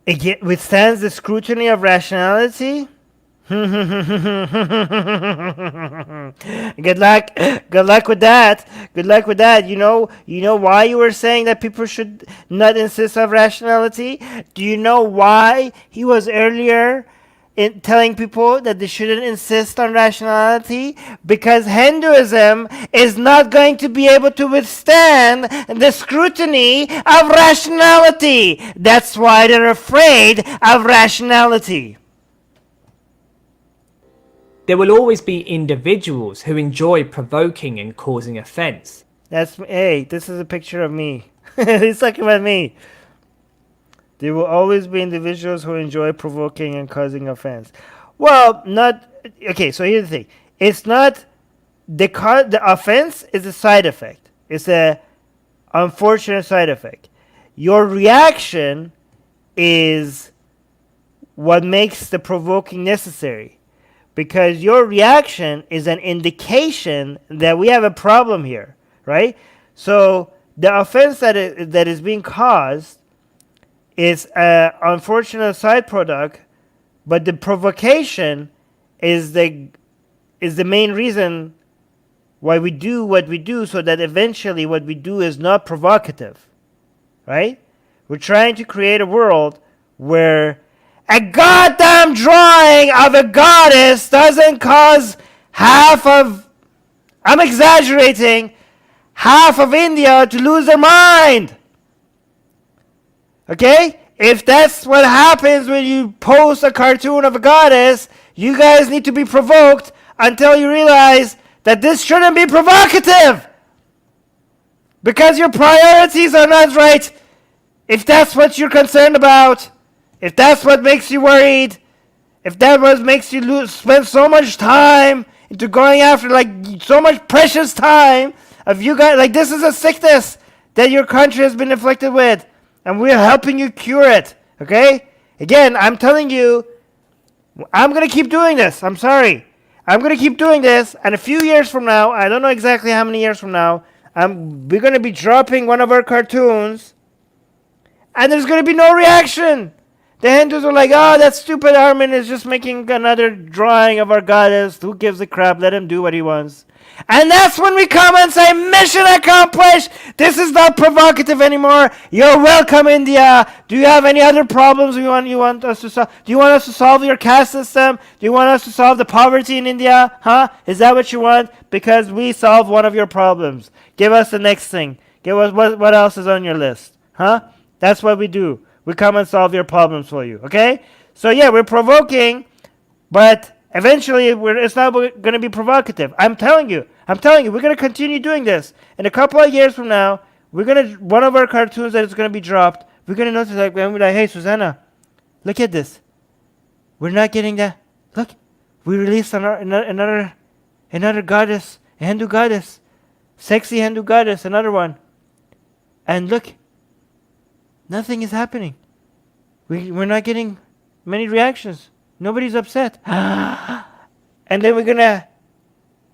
It withstands the scrutiny of rationality. Good luck. Good luck with that. Good luck with that. You know why you were saying that people should not insist on rationality? Do you know why he was earlier in telling people that they shouldn't insist on rationality? Because Hinduism is not going to be able to withstand the scrutiny of rationality. That's why they're afraid of rationality. There will always be individuals who enjoy provoking and causing offense. Hey, this is a picture of me. He's talking about me. There will always be individuals who enjoy provoking and causing offense. Well, not okay. So here's the thing: it's not the offense is a side effect. It's a unfortunate side effect. Your reaction is what makes the provoking necessary, because your reaction is an indication that we have a problem here, right? So the offense that is being caused is an unfortunate side product, but the provocation is the main reason why we do what we do, so that eventually what we do is not provocative, right? We're trying to create a world where a goddamn drawing of a goddess doesn't cause I'm exaggerating, half of India to lose their mind. Okay? If that's what happens when you post a cartoon of a goddess, you guys need to be provoked until you realize that this shouldn't be provocative. Because your priorities are not right. If that's what you're concerned about, if that's what makes you worried, if that what makes you spend so much time into going after, like, so much precious time of you guys, like, this is a sickness that your country has been afflicted with, and we're helping you cure it, okay? Again, I'm telling you, I'm going to keep doing this. I'm sorry. I'm going to keep doing this, and a few years from now, I don't know exactly how many years from now, we're going to be dropping one of our cartoons, and there's going to be no reaction. The Hindus are like, oh, that stupid Armin is just making another drawing of our goddess. Who gives a crap? Let him do what he wants. And that's when we come and say, mission accomplished. This is not provocative anymore. You're welcome, India. Do you have any other problems you want us to solve? Do you want us to solve your caste system? Do you want us to solve the poverty in India? Huh? Is that what you want? Because we solve one of your problems. Give us the next thing. Give us what else is on your list? Huh? That's what we do. We come and solve your problems for you. Okay? So yeah, we're provoking, but eventually, it's not going to be provocative. I'm telling you, we're going to continue doing this. In a couple of years from now, one of our cartoons that is going to be dropped, we're going to notice, like, we're like, hey, Susanna, look at this. We're not getting that. Look, we released another goddess, a Hindu goddess, sexy Hindu goddess, another one. And look, nothing is happening. We're not getting many reactions. Nobody's upset. And then we're going to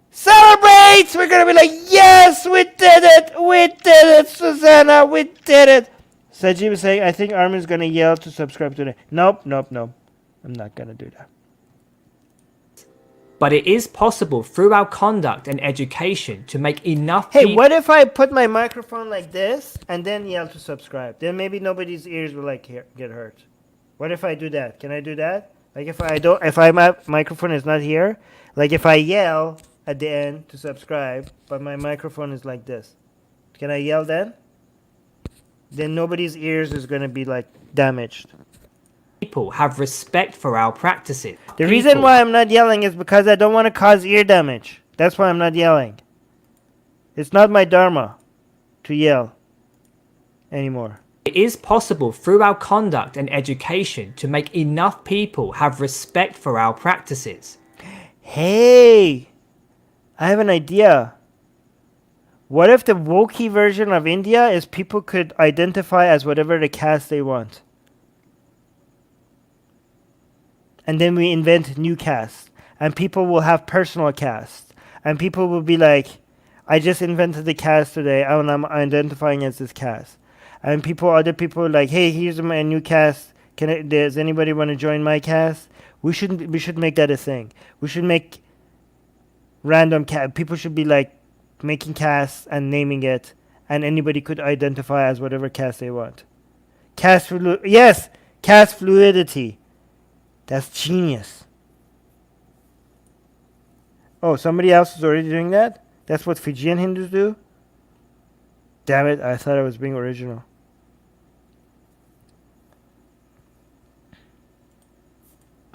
celebrate. We're going to be like, yes, we did it, Susanna, we did it. Sajib is saying, I think Armin's going to yell to subscribe today. Nope. I'm not going to do that. But it is possible through our conduct and education to make enough Hey, what if I put my microphone like this and then yell to subscribe? Then maybe nobody's ears will get hurt. What if I do that? Can I do that? Like if my microphone is not here, like if I yell at the end to subscribe, but my microphone is like this, can I yell then? Then nobody's ears is going to be like damaged. People have respect for our practices. The reason why I'm not yelling is because I don't want to cause ear damage. That's why I'm not yelling. It's not my dharma to yell anymore. It is possible through our conduct and education to make enough people have respect for our practices. Hey, I have an idea. What if the wokey version of India is people could identify as whatever the caste they want? And then we invent new castes. And people will have personal castes. And people will be like, I just invented the caste today and I'm identifying as this caste. And other people are like, hey, here's my new caste. Does anybody want to join my cast? We should make that a thing. We should make random cast. People should be like making casts and naming it, and anybody could identify as whatever caste they want. Yes, caste fluidity. That's genius. Oh, somebody else is already doing that? That's what Fijian Hindus do? Damn it, I thought I was being original.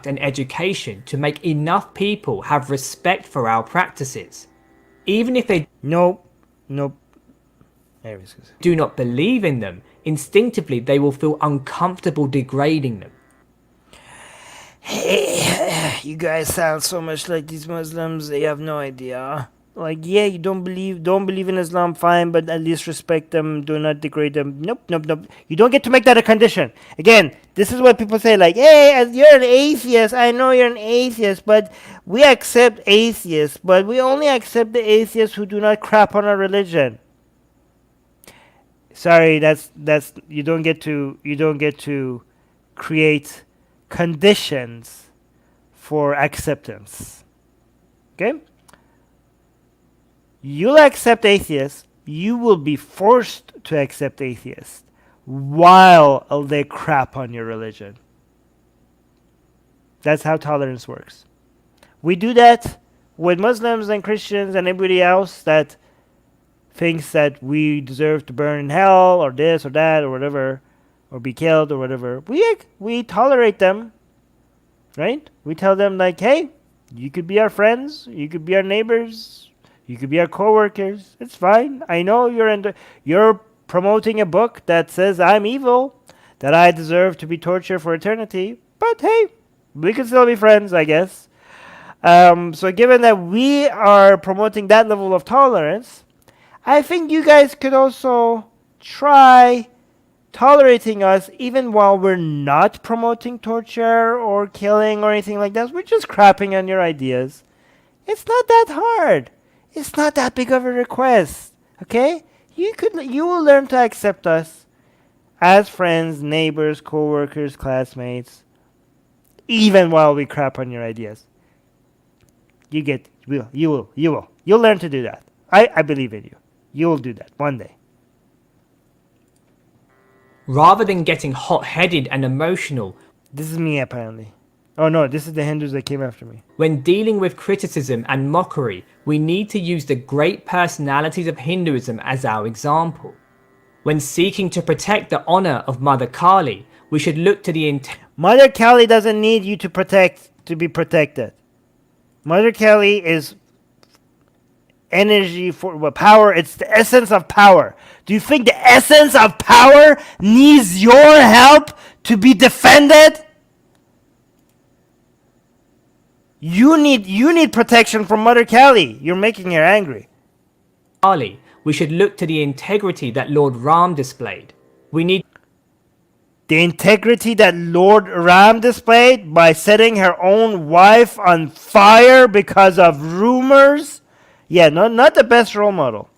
And education to make enough people have respect for our practices. Even if they Nope. do not believe in them, instinctively they will feel uncomfortable degrading them. Hey, you guys sound so much like these Muslims, they have no idea. Like, yeah, you don't believe in Islam, fine, but at least respect them, do not degrade them. Nope. You don't get to make that a condition. Again, this is what people say, like, hey, as you're an atheist, I know you're an atheist, but we accept atheists, but we only accept the atheists who do not crap on our religion. Sorry, that's you don't get to create conditions for acceptance. Okay? You'll accept atheists, you will be forced to accept atheists while they crap on your religion. That's how tolerance works. We do that with Muslims and Christians and everybody else that thinks that we deserve to burn in hell or this or that or whatever, or be killed or whatever. We tolerate them, right? We tell them like, hey, you could be our friends, you could be our neighbors, you could be our co-workers. It's fine. I know you're promoting a book that says I'm evil, that I deserve to be tortured for eternity. But hey, we can still be friends, I guess. So given that we are promoting that level of tolerance, I think you guys could also try tolerating us even while we're not promoting torture or killing or anything like that. We're just crapping on your ideas. It's not that hard. It's not that big of a request, okay? You will learn to accept us as friends, neighbors, co-workers, classmates, even while we crap on your ideas. You will. You'll learn to do that. I believe in you. You will do that one day. Rather than getting hot-headed and emotional, this is me apparently. Oh no, this is the Hindus that came after me. When dealing with criticism and mockery, we need to use the great personalities of Hinduism as our example. When seeking to protect the honor of Mother Kali, we should look to the Mother Kali doesn't need you to be protected. Mother Kali is energy for power. It's the essence of power. Do you think the essence of power needs your help to be defended? You need protection from Mother Kali. You're making her angry. Kali, we should look to the integrity that Lord Ram displayed. We need the integrity that Lord Ram displayed by setting her own wife on fire because of rumors. Yeah, not the best role model.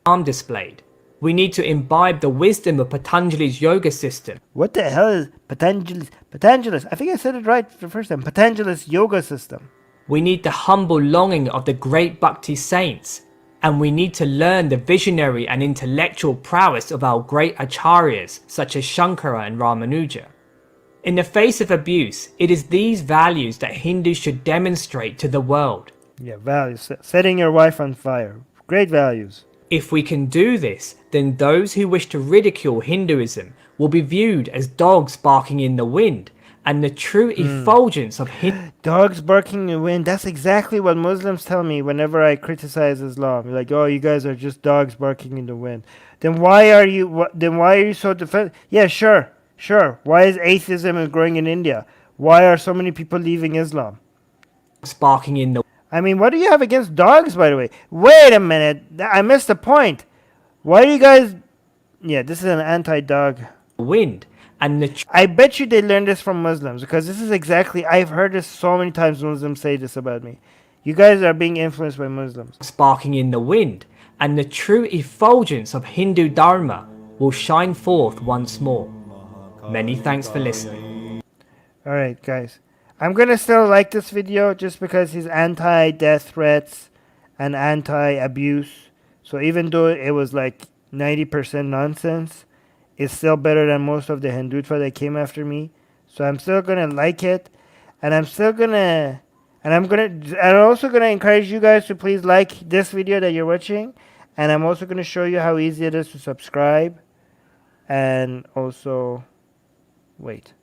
Ram displayed. We need to imbibe the wisdom of Patanjali's yoga system. What the hell is Patanjali's? I think I said it right the first time. Patanjali's yoga system. We need the humble longing of the great Bhakti saints. And we need to learn the visionary and intellectual prowess of our great acharyas such as Shankara and Ramanuja. In the face of abuse, it is these values that Hindus should demonstrate to the world. Yeah, values. Setting your wife on fire. Great values. If we can do this, then those who wish to ridicule Hinduism will be viewed as dogs barking in the wind, and the true effulgence of dogs barking in the wind. That's exactly what Muslims tell me whenever I criticize Islam. Like, oh, you guys are just dogs barking in the wind. Then why are you so defensive? Yeah, sure. Why is atheism growing in India? Why are so many people leaving Islam? Barking in the I mean, what do you have against dogs, by the way? Wait a minute. I missed the point. Why do you guys... Yeah, this is an anti-dog. Wind. And I bet you they learned this from Muslims, because this is exactly... I've heard this so many times Muslims say this about me. You guys are being influenced by Muslims. Sparking in the wind. And the true effulgence of Hindu Dharma will shine forth once more. Many thanks for listening. Alright, guys. I'm gonna still like this video just because he's anti-death threats and anti-abuse. So even though it was like 90% nonsense, it's still better than most of the Hindutva that came after me. So I'm still gonna like it, and I'm also gonna encourage you guys to please like this video that you're watching, and I'm also gonna show you how easy it is to subscribe, and also, wait.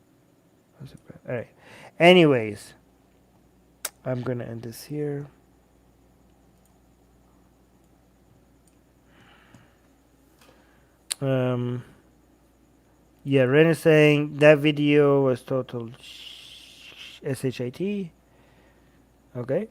All right. Anyways, I'm gonna end this here. Yeah, Ren is saying that video was total shit. Okay.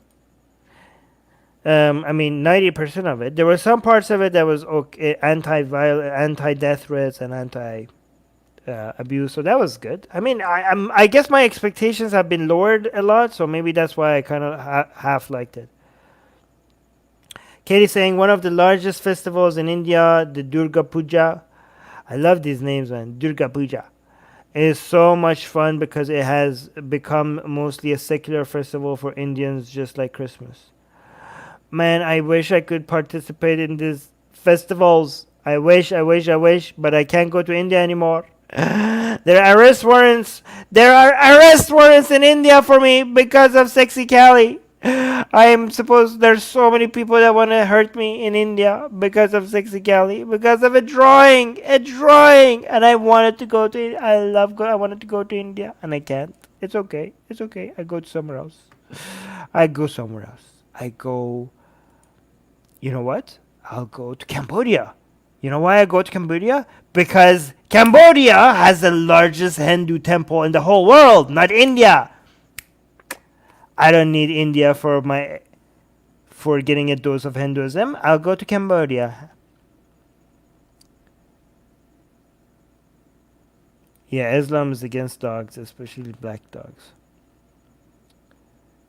I mean, 90% of it. There were some parts of it that was okay, anti-death threats and anti-abuse. So that was good. I mean, I guess my expectations have been lowered a lot, so maybe that's why I kind of half liked it. Katie saying one of the largest festivals in India, the Durga Puja. I love these names, man. Durga Puja. It is so much fun because it has become mostly a secular festival for Indians, just like Christmas. Man, I wish I could participate in these festivals. I wish, but I can't go to India anymore. There are arrest warrants. There are arrest warrants in India for me because of Sexy Cali. I am supposed there's so many people that want to hurt me in India because of Sexy Cali, because of a drawing, and I wanted to go to. I wanted to go to India, and I can't. It's okay. I go to somewhere else. I go somewhere else. I go. You know what? I'll go to Cambodia. You know why I go to Cambodia? Because Cambodia has the largest Hindu temple in the whole world, not India. I don't need India for getting a dose of Hinduism. I'll go to Cambodia. Yeah, Islam is against dogs, especially black dogs.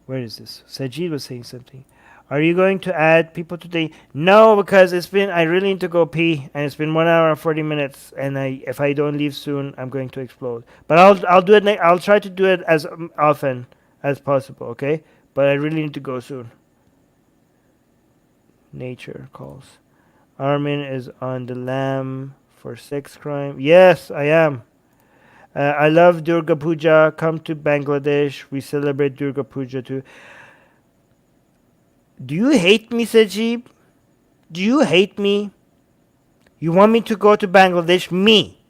Where is this? Sajid was saying something. Are you going to add people today? No, because I really need to go pee, and it's been 1 hour and 40 minutes, and if I don't leave soon, I'm going to explode. But I'll do it. I'll try to do it as often as possible. Okay, but I really need to go soon. Nature calls. Armin is on the lam for sex crime. Yes, I am. I love Durga Puja. Come to Bangladesh. We celebrate Durga Puja too. Do you hate me, Sajib? Do you hate me? You want me to go to Bangladesh? Me.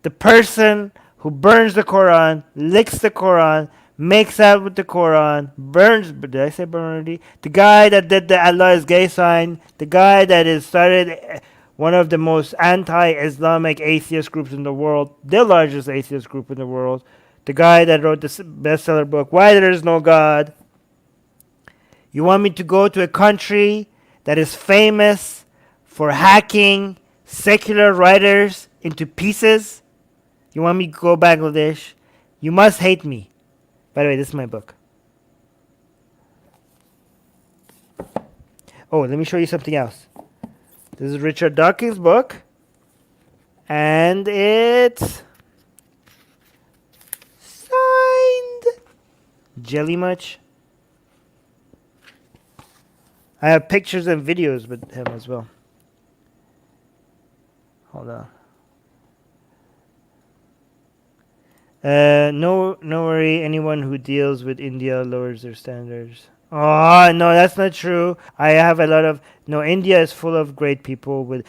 The person who burns the Quran, licks the Quran, makes out with the Quran, burns. Did I say burn already? The guy that did the Allah is gay sign. The guy that has started one of the most anti-Islamic atheist groups in the world. The largest atheist group in the world. The guy that wrote the bestseller book, Why There Is No God. You want me to go to a country that is famous for hacking secular writers into pieces? You want me to go Bangladesh? You must hate me. By the way, this is my book. Oh, let me show you something else. This is Richard Dawkins' book. And it's signed. Jelly much? I have pictures and videos with him as well. Hold on. No worry. Anyone who deals with India lowers their standards. Oh no, that's not true. I have a lot of India is full of great people.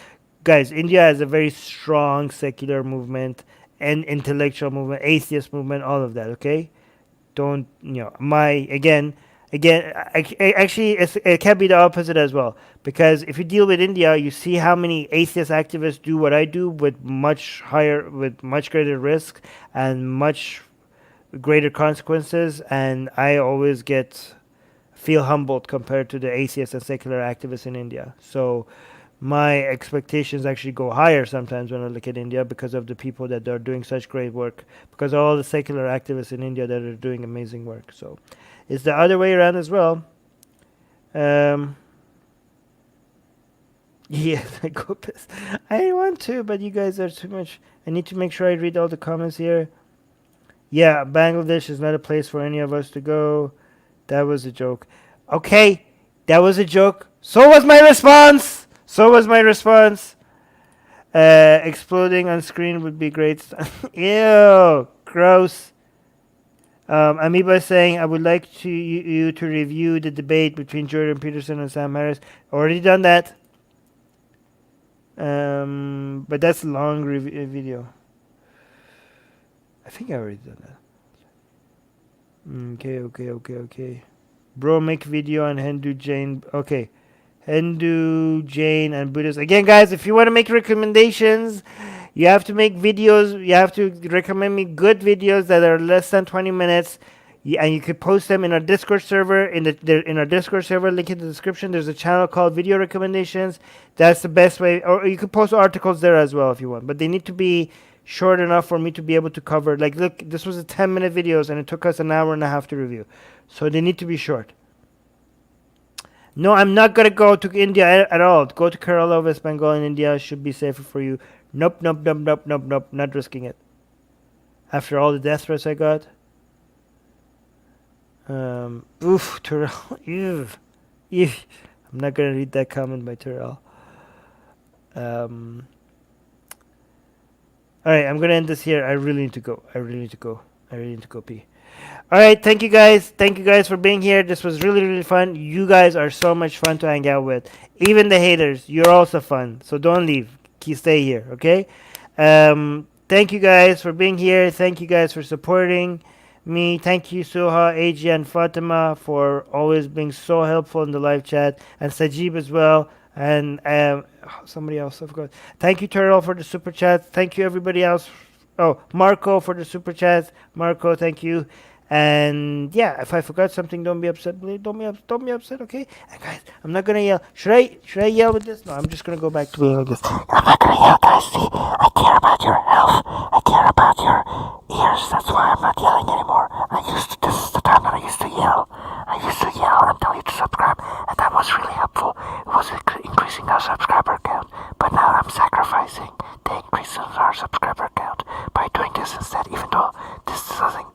Guys, India has a very strong secular movement and intellectual movement, atheist movement, all of that. Okay, don't actually, it can be the opposite as well. Because if you deal with India, you see how many atheist activists do what I do with much greater risk and much greater consequences, and I always feel humbled compared to the atheists and secular activists in India. So my expectations actually go higher sometimes when I look at India because of the people that are doing such great work, because of all the secular activists in India that are doing amazing work. So it's the other way around as well. Yeah, I go piss. I want to, but you guys are too much. I need to make sure I read all the comments here. Yeah, Bangladesh is not a place for any of us to go. That was a joke. Okay, that was a joke. So was my response. So was my response. Exploding on screen would be great. Ew, gross. Amoeba is saying, I would like you to review the debate between Jordan Peterson and Sam Harris. Already done that. But that's a long video. I think I already done that. Okay. Bro, make video on Hindu, Jain. Okay. Hindu, Jain, and Buddhist. Again, guys, if you want to make recommendations, you have to make videos. You have to recommend me good videos that are less than 20 minutes. Yeah, and you could post them in our Discord server. In our Discord server, link in the description. There's a channel called Video Recommendations. That's the best way. Or you could post articles there as well if you want. But they need to be short enough for me to be able to cover. Like, look, this was a 10-minute videos, and it took us an hour and a half to review. So they need to be short. No, I'm not gonna go to India at all. Go to Kerala, West Bengal, in India should be safer for you. Nope. Not risking it. After all the death threats I got. Terrell. Ew. I'm not gonna read that comment by Terrell. All right, I'm gonna end this here. I really need to go. I really need to go pee. All right, thank you guys. Thank you guys for being here. This was really fun. You guys are so much fun to hang out with. Even the haters, you're also fun. So don't leave. Stay here, okay? Thank you guys for being here. Thank you guys for supporting me. Thank you, Suha, AG, and Fatima for always being so helpful in the live chat, and Sajib as well. And somebody else, I forgot. Thank you, Turtle, for the super chat. Thank you, everybody else. Oh, Marco for the super chat. Marco, thank you. And yeah, if I forgot something, don't be upset. Don't be upset, okay? And guys, I'm not gonna yell. Should I yell with this? No, I'm just gonna go back to being like this. I'm not gonna yell, guys. See, I care about your health. I care about your ears. That's why I'm not yelling anymore. This is the time that I used to yell. I used to yell and tell you to subscribe, and that was really helpful. It was increasing our subscriber count. But now I'm sacrificing the increase in our subscriber count by doing this instead, even though this doesn't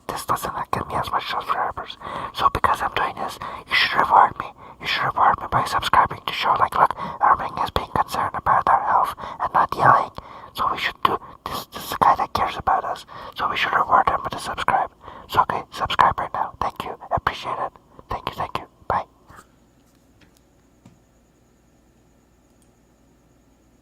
get me as much subscribers. So because I'm doing this, you should reward me. You should reward me by subscribing to show, like, look, Armin is being concerned about our health and not yelling. So we should do this. This is the guy that cares about us. So we should reward him with a subscribe.